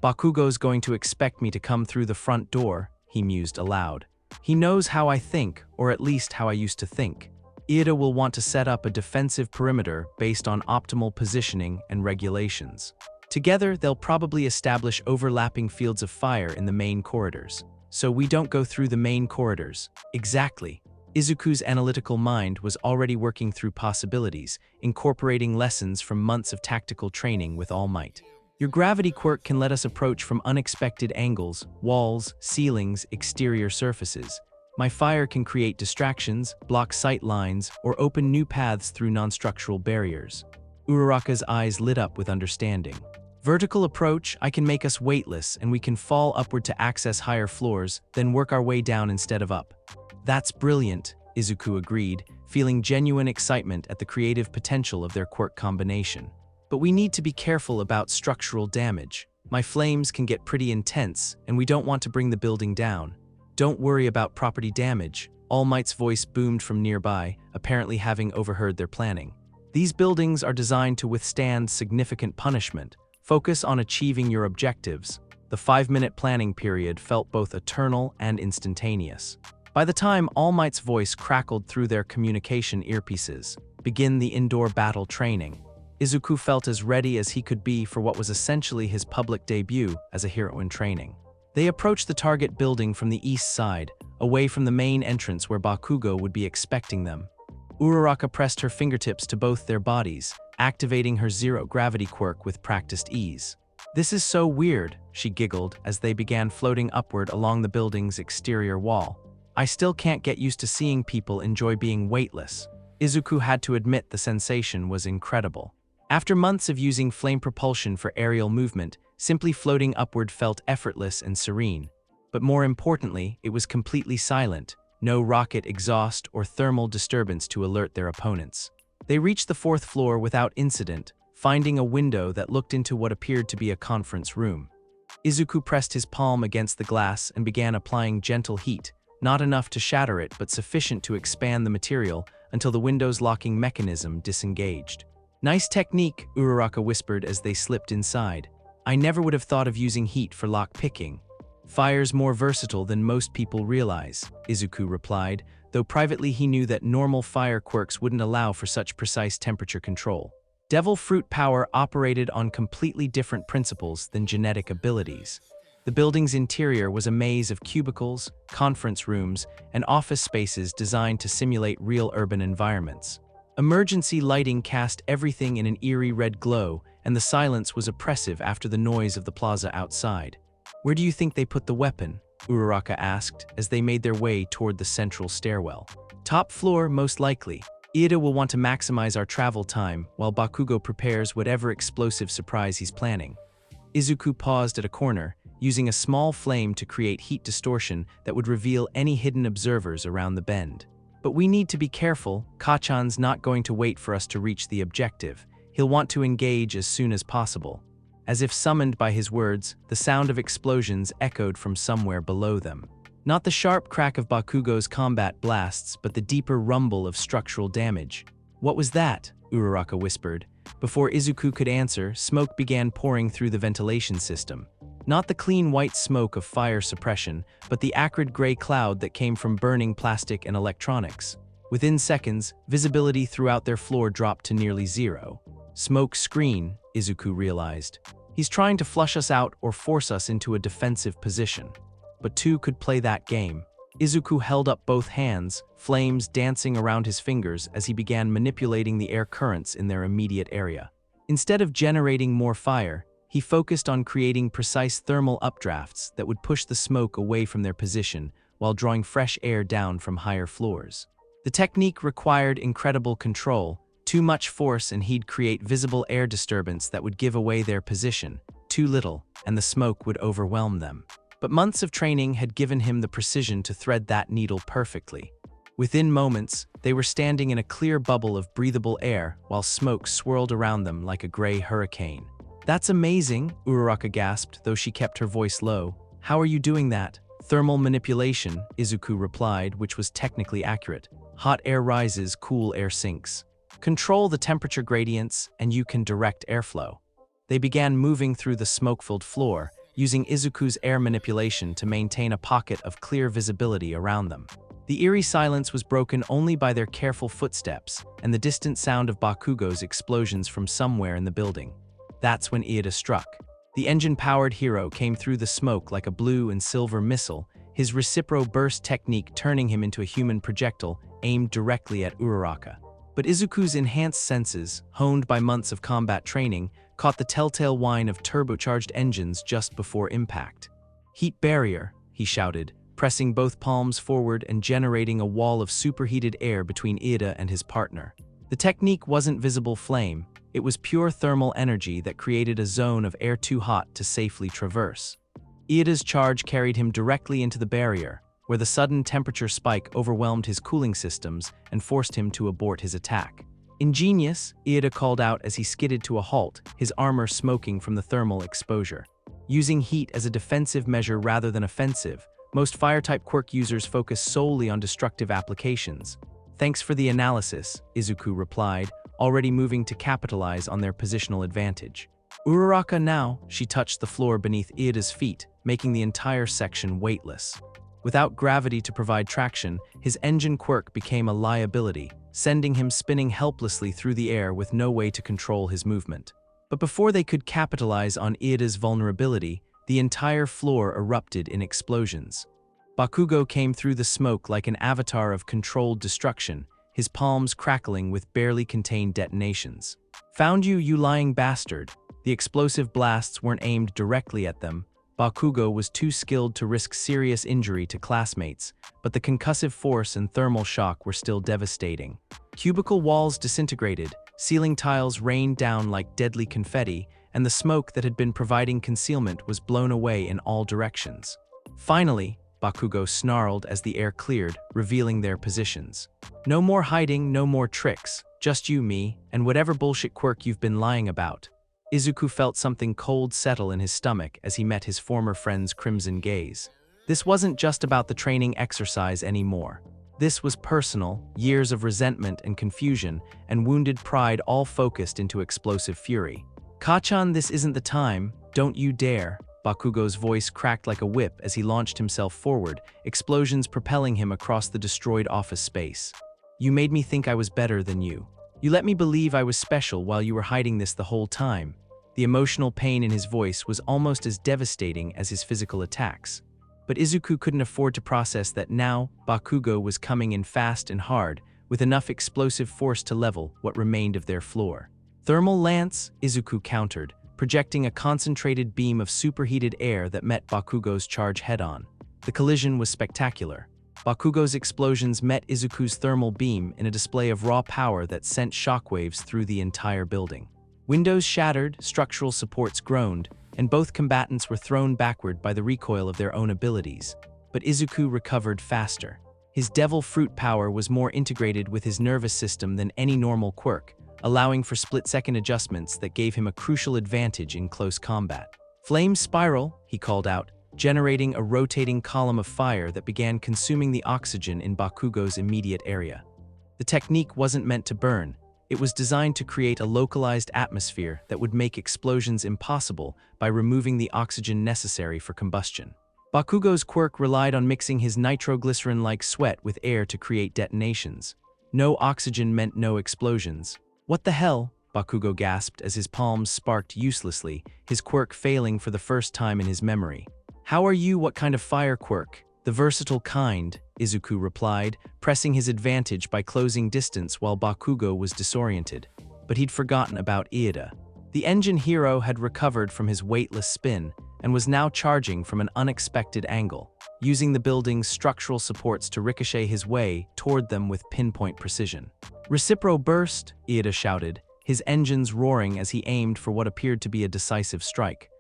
"Bakugo's going to expect me to come through the front door," he mused aloud. "He knows how I think, or at least how I used to think." Ida will want to set up a defensive perimeter based on optimal positioning and regulations. Together, they'll probably establish overlapping fields of fire in the main corridors. "So we don't go through the main corridors." "Exactly." Izuku's analytical mind was already working through possibilities, incorporating lessons from months of tactical training with All Might. "Your gravity quirk can let us approach from unexpected angles, walls, ceilings, exterior surfaces. My fire can create distractions, block sight lines, or open new paths through non-structural barriers." Uraraka's eyes lit up with understanding. Vertical approach, I can make us weightless and we can fall upward to access higher floors, then work our way down instead of up. That's brilliant, Izuku agreed, feeling genuine excitement at the creative potential of their quirk combination. But we need to be careful about structural damage. My flames can get pretty intense, and we don't want to bring the building down. Don't worry about property damage, All Might's voice boomed from nearby, apparently having overheard their planning. These buildings are designed to withstand significant punishment. Focus on achieving your objectives. The 5-minute planning period felt both eternal and instantaneous. By the time All Might's voice crackled through their communication earpieces, begin the indoor battle training. Izuku felt as ready as he could be for what was essentially his public debut as a hero in training. They approached the target building from the east side, away from the main entrance where Bakugo would be expecting them. Uraraka pressed her fingertips to both their bodies, activating her zero-gravity quirk with practiced ease. "This is so weird," she giggled as they began floating upward along the building's exterior wall. "I still can't get used to seeing people enjoy being weightless." Izuku had to admit the sensation was incredible. After months of using flame propulsion for aerial movement, simply floating upward felt effortless and serene. But more importantly, it was completely silent, no rocket exhaust or thermal disturbance to alert their opponents. They reached the 4th floor without incident, finding a window that looked into what appeared to be a conference room. Izuku pressed his palm against the glass and began applying gentle heat, not enough to shatter it but sufficient to expand the material until the window's locking mechanism disengaged. "Nice technique," Uraraka whispered as they slipped inside. "I never would have thought of using heat for lock-picking." "Fire's more versatile than most people realize," Izuku replied, though privately he knew that normal fire quirks wouldn't allow for such precise temperature control. Devil fruit power operated on completely different principles than genetic abilities. The building's interior was a maze of cubicles, conference rooms, and office spaces designed to simulate real urban environments. Emergency lighting cast everything in an eerie red glow, and the silence was oppressive after the noise of the plaza outside. "Where do you think they put the weapon?" Uraraka asked as they made their way toward the central stairwell. "Top floor, most likely. Ida will want to maximize our travel time while Bakugo prepares whatever explosive surprise he's planning." Izuku paused at a corner, using a small flame to create heat distortion that would reveal any hidden observers around the bend. "But we need to be careful. Kachan's not going to wait for us to reach the objective. He'll want to engage as soon as possible." As if summoned by his words, the sound of explosions echoed from somewhere below them. Not the sharp crack of Bakugo's combat blasts, but the deeper rumble of structural damage. "What was that?" Uraraka whispered. Before Izuku could answer, smoke began pouring through the ventilation system. Not the clean white smoke of fire suppression, but the acrid gray cloud that came from burning plastic and electronics. Within seconds, visibility throughout their floor dropped to nearly zero. "Smoke screen," Izuku realized. "He's trying to flush us out or force us into a defensive position." But two could play that game. Izuku held up both hands, flames dancing around his fingers as he began manipulating the air currents in their immediate area. Instead of generating more fire, he focused on creating precise thermal updrafts that would push the smoke away from their position while drawing fresh air down from higher floors. The technique required incredible control. Too much force and he'd create visible air disturbance that would give away their position. Too little, and the smoke would overwhelm them. But months of training had given him the precision to thread that needle perfectly. Within moments, they were standing in a clear bubble of breathable air while smoke swirled around them like a gray hurricane. "That's amazing," Uraraka gasped, though she kept her voice low. "How are you doing that?" "Thermal manipulation," Izuku replied, which was technically accurate. "Hot air rises, cool air sinks. Control the temperature gradients, and you can direct airflow." They began moving through the smoke-filled floor, using Izuku's air manipulation to maintain a pocket of clear visibility around them. The eerie silence was broken only by their careful footsteps and the distant sound of Bakugo's explosions from somewhere in the building. That's when Iida struck. The engine-powered hero came through the smoke like a blue and silver missile, his recipro burst technique turning him into a human projectile aimed directly at Uraraka. But Izuku's enhanced senses, honed by months of combat training, caught the telltale whine of turbocharged engines just before impact. "Heat barrier," he shouted, pressing both palms forward and generating a wall of superheated air between Iida and his partner. The technique wasn't visible flame, It was pure thermal energy that created a zone of air too hot to safely traverse. Ieda's charge carried him directly into the barrier, where the sudden temperature spike overwhelmed his cooling systems and forced him to abort his attack. "Ingenious," Iida called out as he skidded to a halt, his armor smoking from the thermal exposure. Using heat as a defensive measure rather than offensive, most Fire-type quirk users focus solely on destructive applications. "Thanks for the analysis," Izuku replied, already moving to capitalize on their positional advantage. "Uraraka now," she touched the floor beneath Iida's feet, making the entire section weightless. Without gravity to provide traction, his engine quirk became a liability, sending him spinning helplessly through the air with no way to control his movement. But before they could capitalize on Iida's vulnerability, the entire floor erupted in explosions. Bakugo came through the smoke like an avatar of controlled destruction, his palms crackling with barely contained detonations. "Found you, you lying bastard." The explosive blasts weren't aimed directly at them. Bakugo was too skilled to risk serious injury to classmates, but the concussive force and thermal shock were still devastating. Cubicle walls disintegrated, ceiling tiles rained down like deadly confetti, and the smoke that had been providing concealment was blown away in all directions. "Finally," Bakugo snarled as the air cleared, revealing their positions. "No more hiding, no more tricks. Just you, me, and whatever bullshit quirk you've been lying about." Izuku felt something cold settle in his stomach as he met his former friend's crimson gaze. This wasn't just about the training exercise anymore. This was personal, years of resentment and confusion, and wounded pride all focused into explosive fury. "Kachan, this isn't the time. Don't you dare." Bakugo's voice cracked like a whip as he launched himself forward, explosions propelling him across the destroyed office space. "You made me think I was better than you. You let me believe I was special while you were hiding this the whole time." The emotional pain in his voice was almost as devastating as his physical attacks. But Izuku couldn't afford to process that now Bakugo was coming in fast and hard, with enough explosive force to level what remained of their floor. "Thermal lance," Izuku countered, projecting a concentrated beam of superheated air that met Bakugo's charge head-on. The collision was spectacular. Bakugo's explosions met Izuku's thermal beam in a display of raw power that sent shockwaves through the entire building. Windows shattered, structural supports groaned, and both combatants were thrown backward by the recoil of their own abilities. But Izuku recovered faster. His devil fruit power was more integrated with his nervous system than any normal quirk, allowing for split-second adjustments that gave him a crucial advantage in close combat. "Flame spiral," he called out, generating a rotating column of fire that began consuming the oxygen in Bakugo's immediate area. The technique wasn't meant to burn. It was designed to create a localized atmosphere that would make explosions impossible by removing the oxygen necessary for combustion. Bakugo's quirk relied on mixing his nitroglycerin-like sweat with air to create detonations. No oxygen meant no explosions. "What the hell?" Bakugo gasped as his palms sparked uselessly, his quirk failing for the first time in his memory. "How are you? What kind of fire quirk?" "The versatile kind," Izuku replied, pressing his advantage by closing distance while Bakugo was disoriented. But he'd forgotten about Iida. The engine hero had recovered from his weightless spin and was now charging from an unexpected angle, using the building's structural supports to ricochet his way toward them with pinpoint precision. "Recipro burst," Iida shouted, his engines roaring as he aimed for what appeared to be a decisive strike.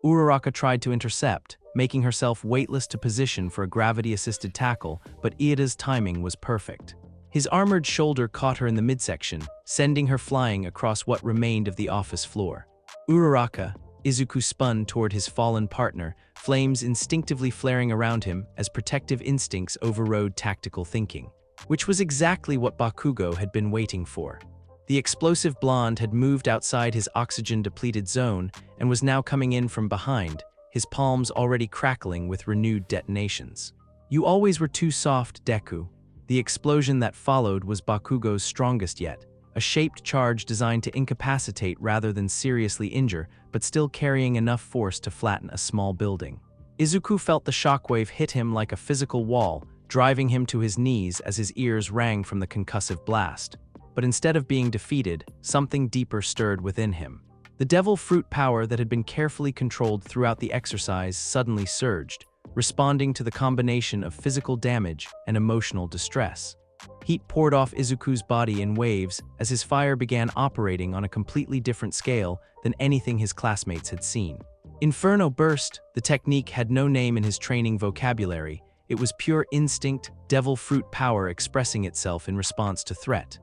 Uraraka tried to intercept, making herself weightless to position for a gravity-assisted tackle, but Iida's timing was perfect. His armored shoulder caught her in the midsection, sending her flying across what remained of the office floor. "Uraraka," Izuku spun toward his fallen partner, flames instinctively flaring around him as protective instincts overrode tactical thinking. Which was exactly what Bakugo had been waiting for. The explosive blonde had moved outside his oxygen-depleted zone and was now coming in from behind, his palms already crackling with renewed detonations. "You always were too soft, Deku." The explosion that followed was Bakugo's strongest yet, a shaped charge designed to incapacitate rather than seriously injure, but still carrying enough force to flatten a small building. Izuku felt the shockwave hit him like a physical wall, driving him to his knees as his ears rang from the concussive blast. But instead of being defeated, something deeper stirred within him. The devil fruit power that had been carefully controlled throughout the exercise suddenly surged, responding to the combination of physical damage and emotional distress. Heat poured off Izuku's body in waves as his fire began operating on a completely different scale than anything his classmates had seen. Inferno Burst, the technique had no name in his training vocabulary. It was pure instinct, devil fruit power expressing itself in response to threat.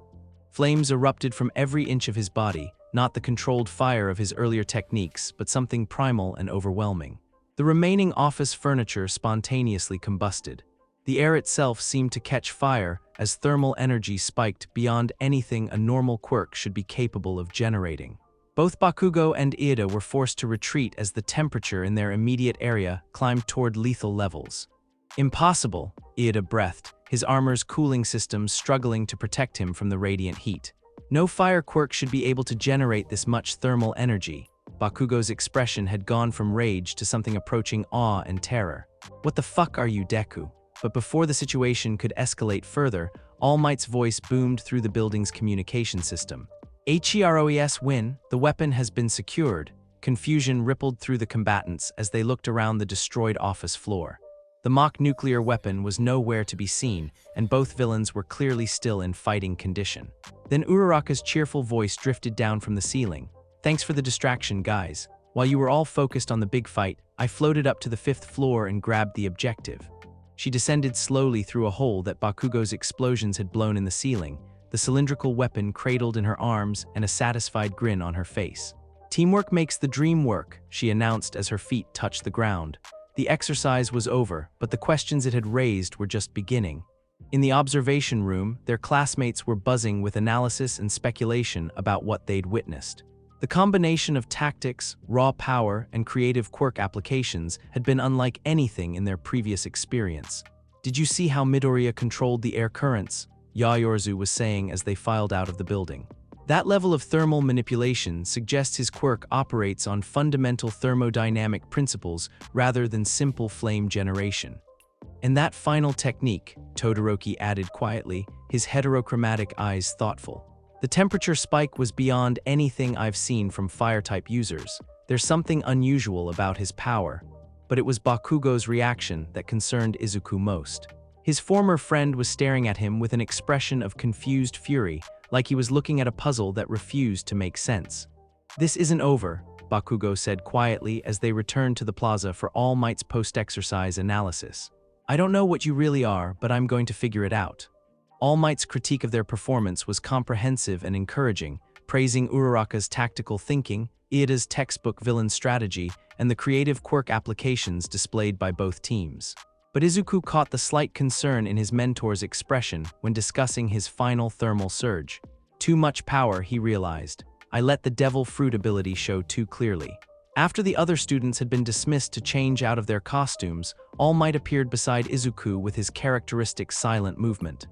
Flames erupted from every inch of his body, not the controlled fire of his earlier techniques, but something primal and overwhelming. The remaining office furniture spontaneously combusted. The air itself seemed to catch fire as thermal energy spiked beyond anything a normal quirk should be capable of generating. Both Bakugo and Iida were forced to retreat as the temperature in their immediate area climbed toward lethal levels. Impossible, Iida breathed, his armor's cooling systems struggling to protect him from the radiant heat. No fire quirk should be able to generate this much thermal energy. Bakugo's expression had gone from rage to something approaching awe and terror. What the fuck are you, Deku? But before the situation could escalate further, All Might's voice boomed through the building's communication system. HEROES win, the weapon has been secured. Confusion rippled through the combatants as they looked around the destroyed office floor. The mock nuclear weapon was nowhere to be seen, and both villains were clearly still in fighting condition. Then Uraraka's cheerful voice drifted down from the ceiling. Thanks for the distraction, guys. While you were all focused on the big fight, I floated up to the 5th floor and grabbed the objective. She descended slowly through a hole that Bakugo's explosions had blown in the ceiling, the cylindrical weapon cradled in her arms and a satisfied grin on her face. Teamwork makes the dream work, she announced as her feet touched the ground. The exercise was over, but the questions it had raised were just beginning. In the observation room, their classmates were buzzing with analysis and speculation about what they'd witnessed. The combination of tactics, raw power, and creative quirk applications had been unlike anything in their previous experience. Did you see how Midoriya controlled the air currents? Yaoyorozu was saying as they filed out of the building. That level of thermal manipulation suggests his quirk operates on fundamental thermodynamic principles rather than simple flame generation. And that final technique, Todoroki added quietly, his heterochromatic eyes thoughtful. The temperature spike was beyond anything I've seen from fire-type users. There's something unusual about his power. But it was Bakugo's reaction that concerned Izuku most. His former friend was staring at him with an expression of confused fury, like he was looking at a puzzle that refused to make sense. This isn't over, Bakugo said quietly as they returned to the plaza for All Might's post-exercise analysis. I don't know what you really are, but I'm going to figure it out. All Might's critique of their performance was comprehensive and encouraging, praising Uraraka's tactical thinking, Iida's textbook villain strategy, and the creative quirk applications displayed by both teams. But Izuku caught the slight concern in his mentor's expression when discussing his final thermal surge. Too much power, he realized. I let the devil fruit ability show too clearly. After the other students had been dismissed to change out of their costumes, All Might appeared beside Izuku with his characteristic silent movement.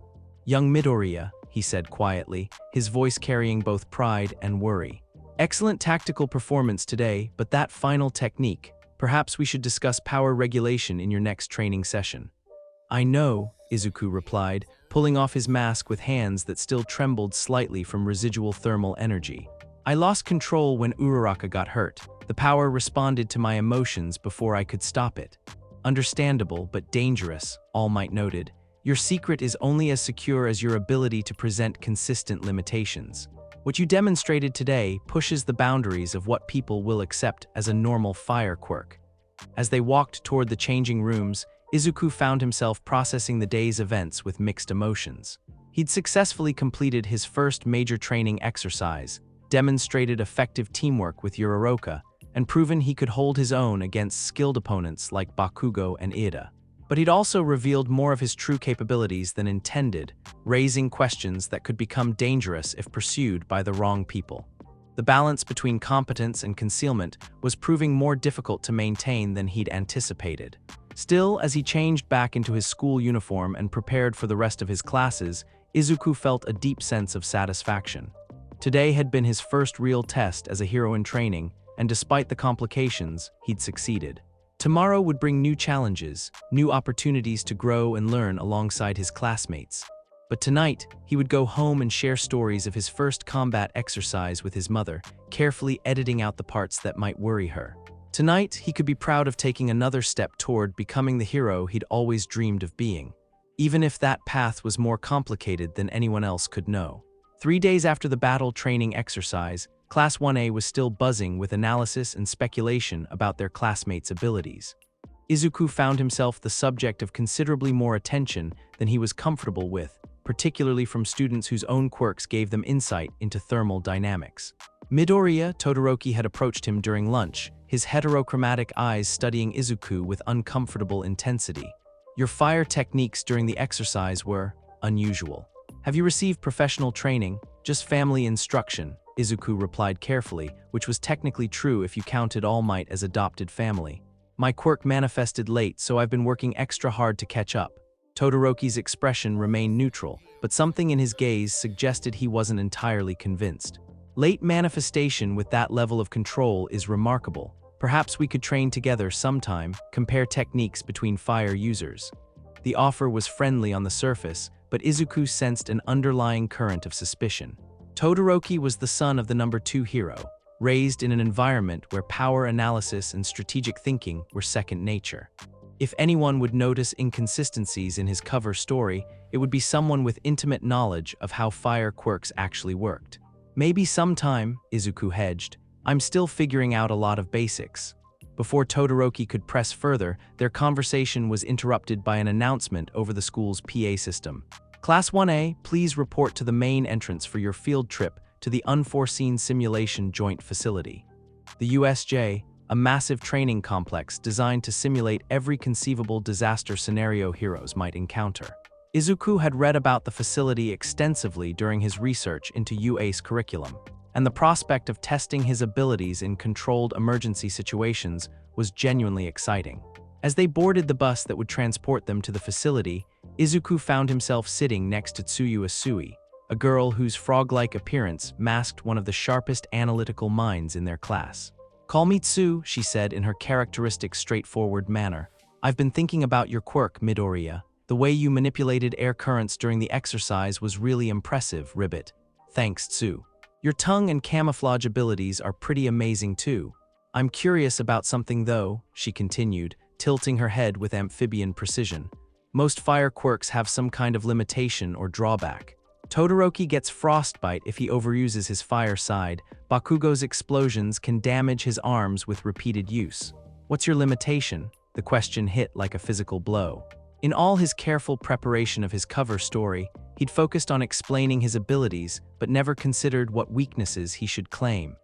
Young Midoriya, he said quietly, his voice carrying both pride and worry. Excellent tactical performance today, but that final technique. Perhaps we should discuss power regulation in your next training session. I know, Izuku replied, pulling off his mask with hands that still trembled slightly from residual thermal energy. I lost control when Uraraka got hurt. The power responded to my emotions before I could stop it. Understandable, but dangerous, All Might noted. Your secret is only as secure as your ability to present consistent limitations. What you demonstrated today pushes the boundaries of what people will accept as a normal fire quirk. As they walked toward the changing rooms, Izuku found himself processing the day's events with mixed emotions. He'd successfully completed his first major training exercise, demonstrated effective teamwork with Uraraka, and proven he could hold his own against skilled opponents like Bakugo and Iida. But he'd also revealed more of his true capabilities than intended, raising questions that could become dangerous if pursued by the wrong people. The balance between competence and concealment was proving more difficult to maintain than he'd anticipated. Still, as he changed back into his school uniform and prepared for the rest of his classes, Izuku felt a deep sense of satisfaction. Today had been his first real test as a hero in training, and despite the complications, he'd succeeded. Tomorrow would bring new challenges, new opportunities to grow and learn alongside his classmates. But tonight, he would go home and share stories of his first combat exercise with his mother, carefully editing out the parts that might worry her. Tonight, he could be proud of taking another step toward becoming the hero he'd always dreamed of being. even if that path was more complicated than anyone else could know. 3 days after the battle training exercise, Class 1A was still buzzing with analysis and speculation about their classmates' abilities. Izuku found himself the subject of considerably more attention than he was comfortable with, particularly from students whose own quirks gave them insight into thermal dynamics. Midoriya Todoroki had approached him during lunch, his heterochromatic eyes studying Izuku with uncomfortable intensity. "Your fire techniques during the exercise were unusual. Have you received professional training? Just family instruction," Izuku replied carefully, which was technically true if you counted All Might as adopted family. "My quirk manifested late, so I've been working extra hard to catch up." Todoroki's expression remained neutral, but something in his gaze suggested he wasn't entirely convinced. "Late manifestation with that level of control is remarkable. Perhaps we could train together sometime, compare techniques between fire users." The offer was friendly on the surface, but Izuku sensed an underlying current of suspicion. Todoroki was the son of the number 2 hero, raised in an environment where power analysis and strategic thinking were second nature. If anyone would notice inconsistencies in his cover story, it would be someone with intimate knowledge of how fire quirks actually worked. "Maybe sometime," Izuku hedged. "I'm still figuring out a lot of basics." Before Todoroki could press further, their conversation was interrupted by an announcement over the school's PA system. "Class 1A, please report to the main entrance for your field trip to the Unforeseen Simulation Joint Facility." The USJ, a massive training complex designed to simulate every conceivable disaster scenario heroes might encounter. Izuku had read about the facility extensively during his research into UA's curriculum, and the prospect of testing his abilities in controlled emergency situations was genuinely exciting. As they boarded the bus that would transport them to the facility, Izuku found himself sitting next to Tsuyu Asui, a girl whose frog-like appearance masked one of the sharpest analytical minds in their class. "Call me Tsu," she said in her characteristic straightforward manner. "I've been thinking about your quirk, Midoriya. The way you manipulated air currents during the exercise was really impressive, Ribbit." "Thanks, Tsu. Your tongue and camouflage abilities are pretty amazing too. I'm curious about something though," she continued, tilting her head with amphibian precision. "Most fire quirks have some kind of limitation or drawback. Todoroki gets frostbite if he overuses his fire side. Bakugo's explosions can damage his arms with repeated use. What's your limitation?" The question hit like a physical blow. In all his careful preparation of his cover story, he'd focused on explaining his abilities, but never considered what weaknesses he should claim.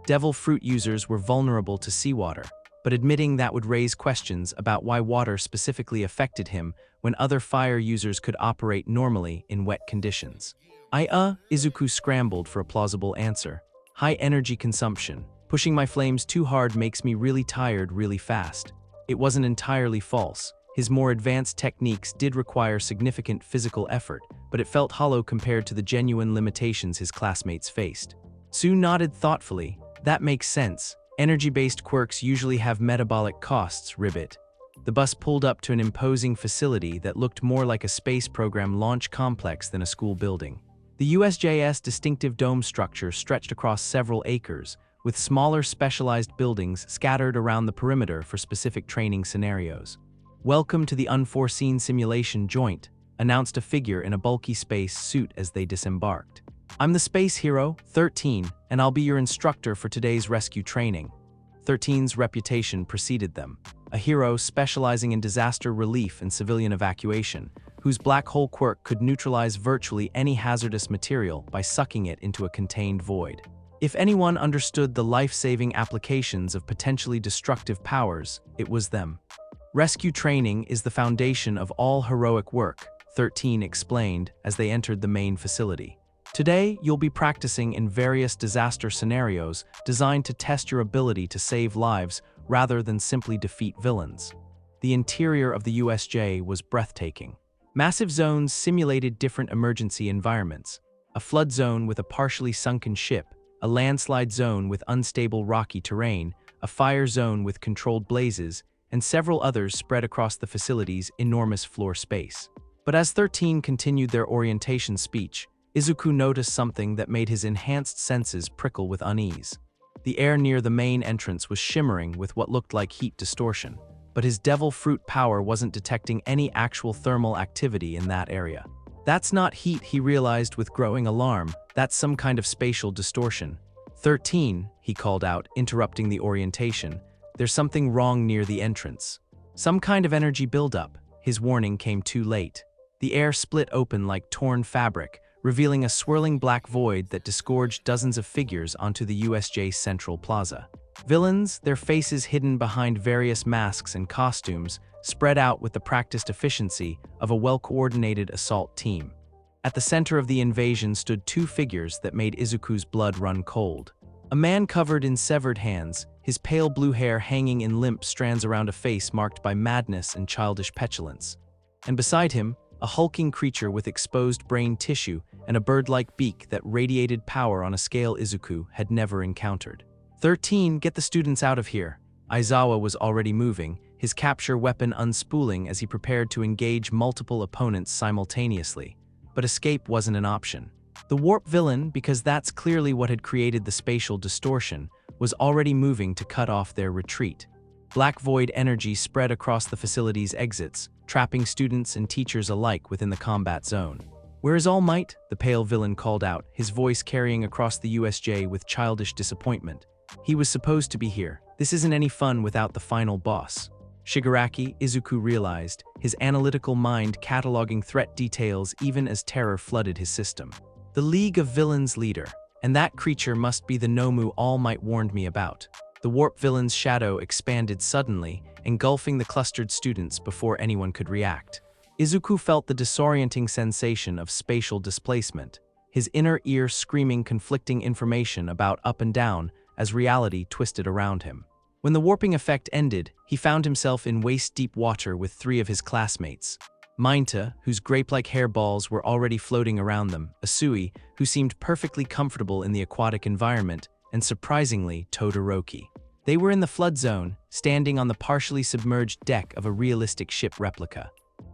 Devil fruit users were vulnerable to seawater, but admitting that would raise questions about why water specifically affected him when other fire users could operate normally in wet conditions. Izuku scrambled for a plausible answer. "High energy consumption. Pushing my flames too hard makes me really tired really fast." It wasn't entirely false. His more advanced techniques did require significant physical effort, but it felt hollow compared to the genuine limitations his classmates faced. Tsu nodded thoughtfully. "That makes sense. Energy-based quirks usually have metabolic costs, Ribbit." The bus pulled up to an imposing facility that looked more like a space program launch complex than a school building. The USJ's distinctive dome structure stretched across several acres, with smaller specialized buildings scattered around the perimeter for specific training scenarios. "Welcome to the Unforeseen Simulation Joint," announced a figure in a bulky space suit as they disembarked. "I'm the space hero, 13, and I'll be your instructor for today's rescue training." 13's reputation preceded them, a hero specializing in disaster relief and civilian evacuation, whose black hole quirk could neutralize virtually any hazardous material by sucking it into a contained void. If anyone understood the life-saving applications of potentially destructive powers, it was them. "Rescue training is the foundation of all heroic work," 13 explained as they entered the main facility. "Today, you'll be practicing in various disaster scenarios designed to test your ability to save lives rather than simply defeat villains." The interior of the USJ was breathtaking. Massive zones simulated different emergency environments: a flood zone with a partially sunken ship, a landslide zone with unstable rocky terrain, a fire zone with controlled blazes, and several others spread across the facility's enormous floor space. But as 13 continued their orientation speech, Izuku noticed something that made his enhanced senses prickle with unease. The air near the main entrance was shimmering with what looked like heat distortion. but his devil fruit power wasn't detecting any actual thermal activity in that area. That's not heat, he realized with growing alarm. That's some kind of spatial distortion. 13, he called out, interrupting the orientation. There's something wrong near the entrance. Some kind of energy buildup. His warning came too late. The air split open like torn fabric, revealing a swirling black void that disgorged dozens of figures onto the USJ Central Plaza. Villains, their faces hidden behind various masks and costumes, spread out with the practiced efficiency of a well-coordinated assault team. At the center of the invasion stood two figures that made Izuku's blood run cold. A man covered in severed hands, his pale blue hair hanging in limp strands around a face marked by madness and childish petulance. And beside him, a hulking creature with exposed brain tissue and a bird-like beak that radiated power on a scale Izuku had never encountered. 13, get the students out of here. Aizawa was already moving, his capture weapon unspooling as he prepared to engage multiple opponents simultaneously. But escape wasn't an option. The warp villain, because that's clearly what had created the spatial distortion, was already moving to cut off their retreat. Black void energy spread across the facility's exits, trapping students and teachers alike within the combat zone. "Where is All Might?" the pale villain called out, his voice carrying across the USJ with childish disappointment. "He was supposed to be here. This isn't any fun without the final boss." Shigaraki, Izuku realized, his analytical mind cataloging threat details even as terror flooded his system. The League of Villains leader, and that creature must be the Nomu All Might warned me about. The warp villain's shadow expanded suddenly, engulfing the clustered students before anyone could react. Izuku felt the disorienting sensation of spatial displacement, his inner ear screaming conflicting information about up and down as reality twisted around him. When the warping effect ended, he found himself in waist-deep water with three of his classmates. Mainta, whose grape-like hairballs were already floating around them, Asui, who seemed perfectly comfortable in the aquatic environment, and surprisingly, Todoroki. They were in the flood zone, standing on the partially submerged deck of a realistic ship replica.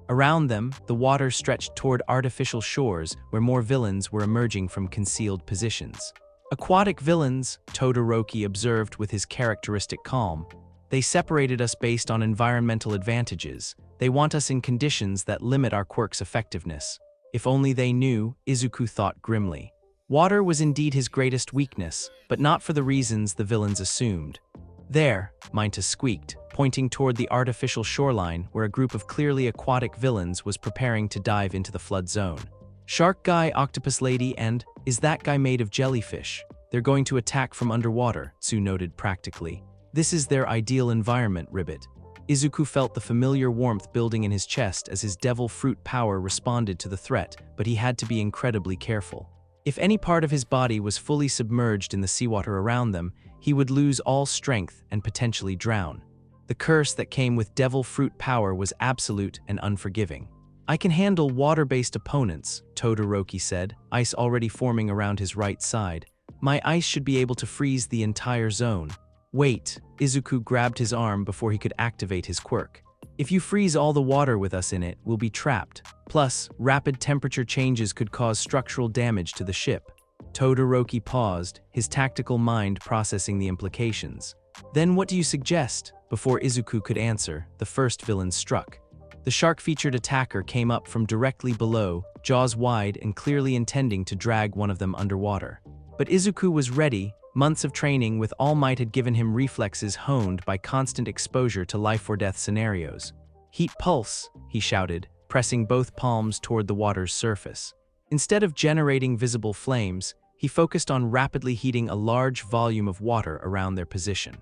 Around them, the water stretched toward artificial shores where more villains were emerging from concealed positions. "Aquatic villains," Todoroki observed with his characteristic calm. "They separated us based on environmental advantages. They want us in conditions that limit our quirk's effectiveness." If only they knew, Izuku thought grimly. Water was indeed his greatest weakness, but not for the reasons the villains assumed. "There," Mainta squeaked, pointing toward the artificial shoreline where a group of clearly aquatic villains was preparing to dive into the flood zone. "Shark guy, octopus lady, and is that guy made of jellyfish? They're going to attack from underwater," Tsu noted practically. "This is their ideal environment, Ribbit." Izuku felt the familiar warmth building in his chest as his devil fruit power responded to the threat, but he had to be incredibly careful. If any part of his body was fully submerged in the seawater around them, he would lose all strength and potentially drown. The curse that came with devil fruit power was absolute and unforgiving. "I can handle water-based opponents," Todoroki said, ice already forming around his right side. "My ice should be able to freeze the entire zone." "Wait," Izuku grabbed his arm before he could activate his quirk. "If you freeze all the water with us in it, we'll be trapped. Plus, rapid temperature changes could cause structural damage to the ship." Todoroki paused, his tactical mind processing the implications. "Then what do you suggest?" Before Izuku could answer, the first villain struck. The shark-featured attacker came up from directly below, jaws wide and clearly intending to drag one of them underwater. But Izuku was ready. Months of training with All Might had given him reflexes honed by constant exposure to life-or-death scenarios. "Heat pulse," he shouted, pressing both palms toward the water's surface. Instead of generating visible flames, he focused on rapidly heating a large volume of water around their position.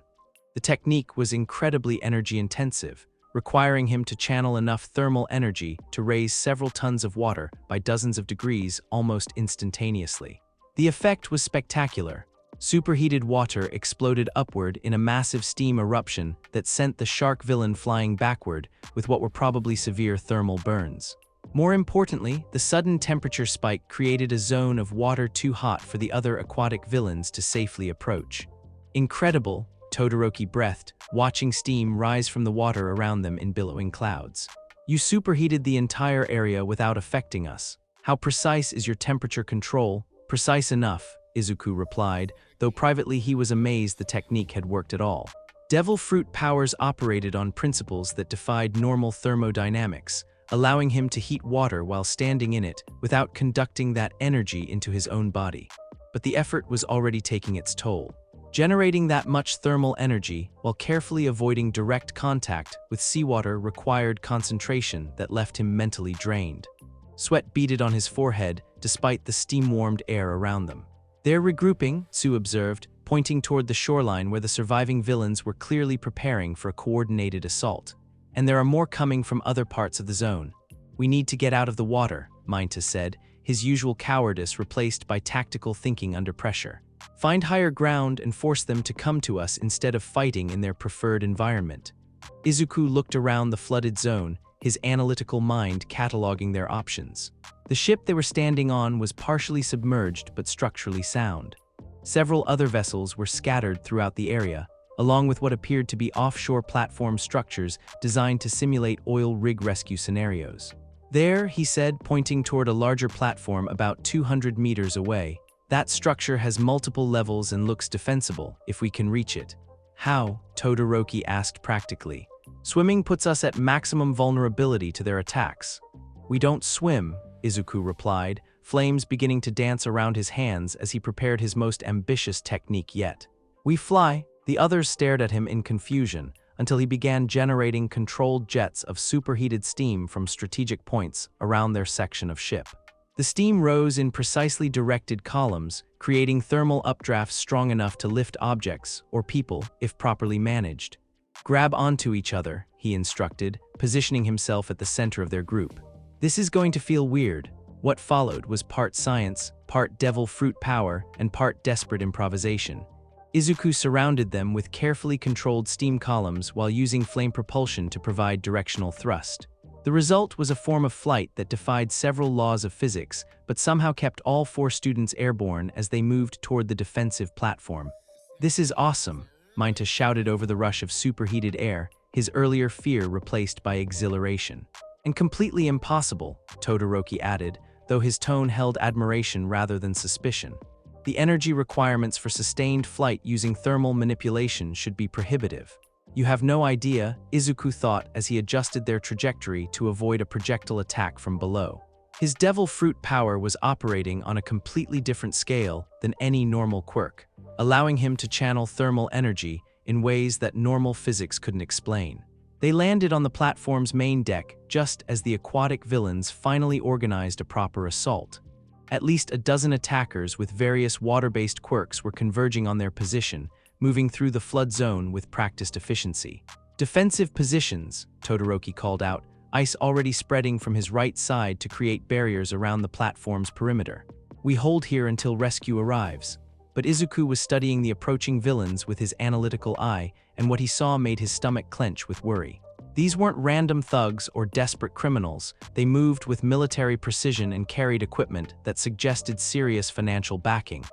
The technique was incredibly energy-intensive, requiring him to channel enough thermal energy to raise several tons of water by dozens of degrees almost instantaneously. The effect was spectacular. Superheated water exploded upward in a massive steam eruption that sent the shark villain flying backward with what were probably severe thermal burns. More importantly, the sudden temperature spike created a zone of water too hot for the other aquatic villains to safely approach. "Incredible," Todoroki breathed, watching steam rise from the water around them in billowing clouds. "You superheated the entire area without affecting us. How precise is your temperature control?" "Precise enough," Izuku replied, though privately he was amazed the technique had worked at all. Devil fruit powers operated on principles that defied normal thermodynamics, allowing him to heat water while standing in it without conducting that energy into his own body. But the effort was already taking its toll. Generating that much thermal energy while carefully avoiding direct contact with seawater required concentration that left him mentally drained. Sweat beaded on his forehead despite the steam-warmed air around them. "They're regrouping," Sue observed, pointing toward the shoreline where the surviving villains were clearly preparing for a coordinated assault. "And there are more coming from other parts of the zone. We need to get out of the water," Minta said, his usual cowardice replaced by tactical thinking under pressure. "Find higher ground and force them to come to us instead of fighting in their preferred environment." Izuku looked around the flooded zone, his analytical mind cataloging their options. The ship they were standing on was partially submerged but structurally sound. Several other vessels were scattered throughout the area, along with what appeared to be offshore platform structures designed to simulate oil rig rescue scenarios. "There," he said, pointing toward a larger platform about 200 meters away. "That structure has multiple levels and looks defensible, if we can reach it." "How?" Todoroki asked practically. "Swimming puts us at maximum vulnerability to their attacks." "We don't swim," Izuku replied, flames beginning to dance around his hands as he prepared his most ambitious technique yet. "We fly." The others stared at him in confusion until he began generating controlled jets of superheated steam from strategic points around their section of ship. The steam rose in precisely directed columns, creating thermal updrafts strong enough to lift objects or people if properly managed. "Grab onto each other," he instructed, positioning himself at the center of their group. "This is going to feel weird." What followed was part science, part devil fruit power, and part desperate improvisation. Izuku surrounded them with carefully controlled steam columns while using flame propulsion to provide directional thrust. The result was a form of flight that defied several laws of physics, but somehow kept all 4 students airborne as they moved toward the defensive platform. "This is awesome," Minta shouted over the rush of superheated air, his earlier fear replaced by exhilaration. "And completely impossible," Todoroki added, though his tone held admiration rather than suspicion. "The energy requirements for sustained flight using thermal manipulation should be prohibitive." "You have no idea," Izuku thought as he adjusted their trajectory to avoid a projectile attack from below. His devil fruit power was operating on a completely different scale than any normal quirk, allowing him to channel thermal energy in ways that normal physics couldn't explain. They landed on the platform's main deck just as the aquatic villains finally organized a proper assault. At least a dozen attackers with various water-based quirks were converging on their position, moving through the flood zone with practiced efficiency. "Defensive positions," Todoroki called out, ice already spreading from his right side to create barriers around the platform's perimeter. "We hold here until rescue arrives." But Izuku was studying the approaching villains with his analytical eye, and what he saw made his stomach clench with worry. These weren't random thugs or desperate criminals. They moved with military precision and carried equipment that suggested serious financial backing.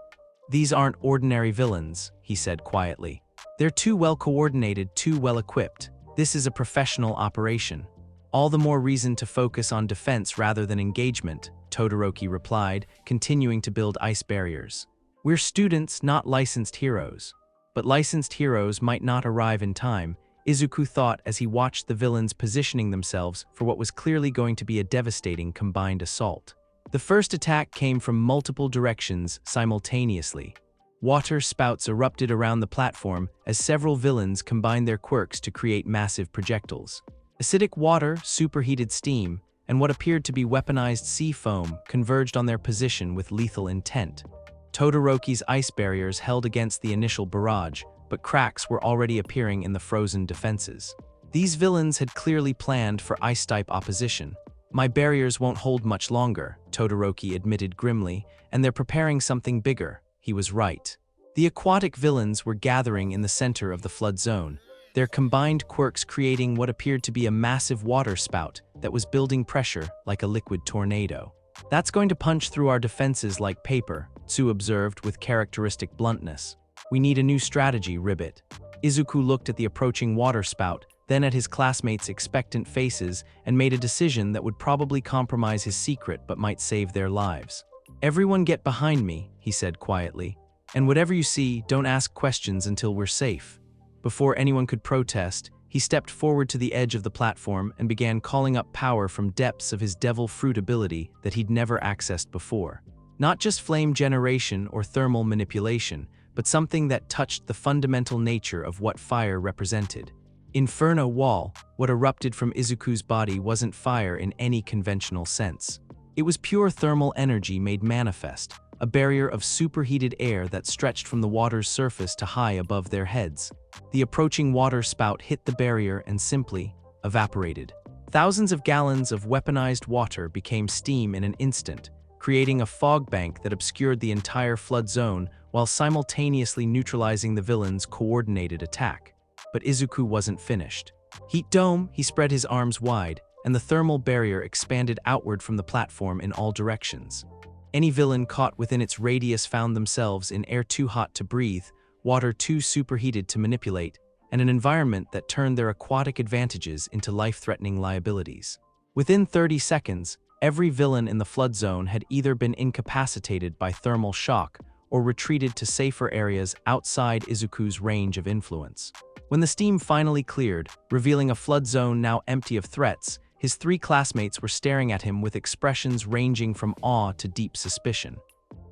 "These aren't ordinary villains," he said quietly. "They're too well coordinated, too well equipped. This is a professional operation." "All the more reason to focus on defense rather than engagement," Todoroki replied, continuing to build ice barriers. "We're students, not licensed heroes." But licensed heroes might not arrive in time, Izuku thought as he watched the villains positioning themselves for what was clearly going to be a devastating combined assault. The first attack came from multiple directions simultaneously. Water spouts erupted around the platform as several villains combined their quirks to create massive projectiles. Acidic water, superheated steam, and what appeared to be weaponized sea foam converged on their position with lethal intent. Todoroki's ice barriers held against the initial barrage, but cracks were already appearing in the frozen defenses. These villains had clearly planned for ice-type opposition. "My barriers won't hold much longer," Todoroki admitted grimly, "and they're preparing something bigger." He was right. The aquatic villains were gathering in the center of the flood zone, their combined quirks creating what appeared to be a massive water spout that was building pressure like a liquid tornado. "That's going to punch through our defenses like paper," Tsu observed with characteristic bluntness. "We need a new strategy, Ribbit." Izuku looked at the approaching water spout, then at his classmates' expectant faces, and made a decision that would probably compromise his secret but might save their lives. "Everyone get behind me," he said quietly. "And whatever you see, don't ask questions until we're safe." Before anyone could protest, he stepped forward to the edge of the platform and began calling up power from depths of his devil fruit ability that he'd never accessed before. Not just flame generation or thermal manipulation, but something that touched the fundamental nature of what fire represented. Inferno Wall, what erupted from Izuku's body, wasn't fire in any conventional sense. It was pure thermal energy made manifest, a barrier of superheated air that stretched from the water's surface to high above their heads. The approaching water spout hit the barrier and simply evaporated. Thousands of gallons of weaponized water became steam in an instant, creating a fog bank that obscured the entire flood zone while simultaneously neutralizing the villain's coordinated attack. But Izuku wasn't finished. Heat Dome, he spread his arms wide, and the thermal barrier expanded outward from the platform in all directions. Any villain caught within its radius found themselves in air too hot to breathe, water too superheated to manipulate, and an environment that turned their aquatic advantages into life-threatening liabilities. Within 30 seconds, every villain in the flood zone had either been incapacitated by thermal shock or retreated to safer areas outside Izuku's range of influence. When the steam finally cleared, revealing a flood zone now empty of threats, his three classmates were staring at him with expressions ranging from awe to deep suspicion.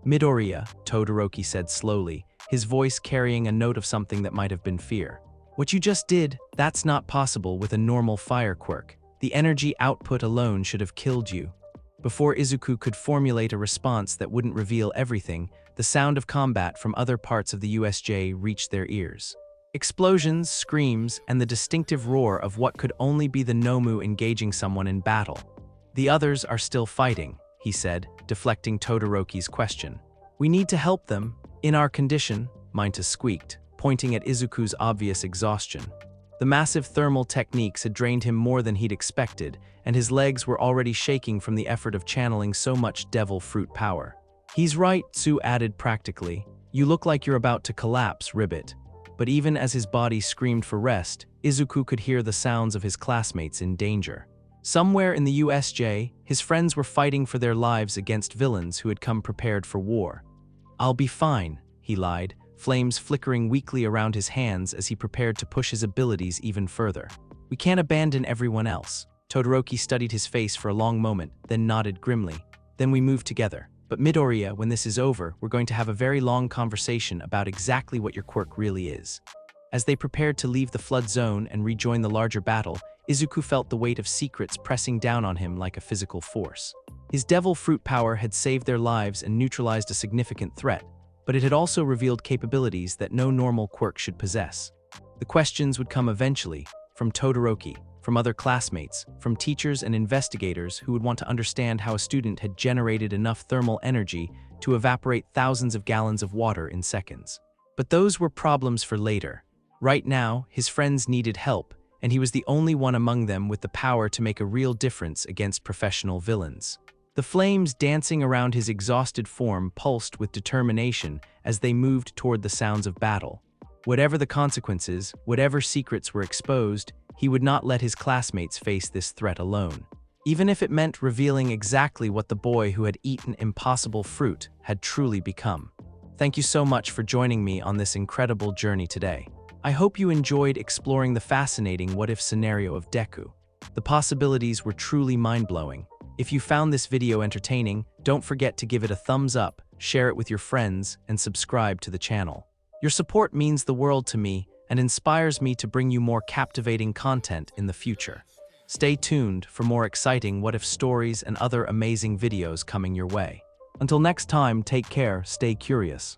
"Midoriya," Todoroki said slowly, his voice carrying a note of something that might have been fear. "What you just did, that's not possible with a normal fire quirk. The energy output alone should have killed you." Before Izuku could formulate a response that wouldn't reveal everything, the sound of combat from other parts of the USJ reached their ears. Explosions, screams, and the distinctive roar of what could only be the Nomu engaging someone in battle. "The others are still fighting," he said, deflecting Todoroki's question. "We need to help them. In our condition," Minta squeaked, pointing at Izuku's obvious exhaustion. The massive thermal techniques had drained him more than he'd expected, and his legs were already shaking from the effort of channeling so much devil fruit power. "He's right," Tsu added practically. "You look like you're about to collapse, Ribbit." But even as his body screamed for rest, Izuku could hear the sounds of his classmates in danger. Somewhere in the USJ, his friends were fighting for their lives against villains who had come prepared for war. "I'll be fine," he lied, flames flickering weakly around his hands as he prepared to push his abilities even further. "We can't abandon everyone else." Todoroki studied his face for a long moment, then nodded grimly. "Then we move together. But Midoriya, when this is over, we're going to have a very long conversation about exactly what your quirk really is." As they prepared to leave the flood zone and rejoin the larger battle, Izuku felt the weight of secrets pressing down on him like a physical force. His devil fruit power had saved their lives and neutralized a significant threat, but it had also revealed capabilities that no normal quirk should possess. The questions would come eventually, from Todoroki, from other classmates, from teachers and investigators who would want to understand how a student had generated enough thermal energy to evaporate thousands of gallons of water in seconds. But those were problems for later. Right now, his friends needed help, and he was the only one among them with the power to make a real difference against professional villains. The flames dancing around his exhausted form pulsed with determination as they moved toward the sounds of battle. Whatever the consequences, whatever secrets were exposed, he would not let his classmates face this threat alone. Even if it meant revealing exactly what the boy who had eaten impossible fruit had truly become. Thank you so much for joining me on this incredible journey today. I hope you enjoyed exploring the fascinating what-if scenario of Deku. The possibilities were truly mind-blowing. If you found this video entertaining, don't forget to give it a thumbs up, share it with your friends, and subscribe to the channel. Your support means the world to me and inspires me to bring you more captivating content in the future. Stay tuned for more exciting what-if stories and other amazing videos coming your way. Until next time, take care, stay curious.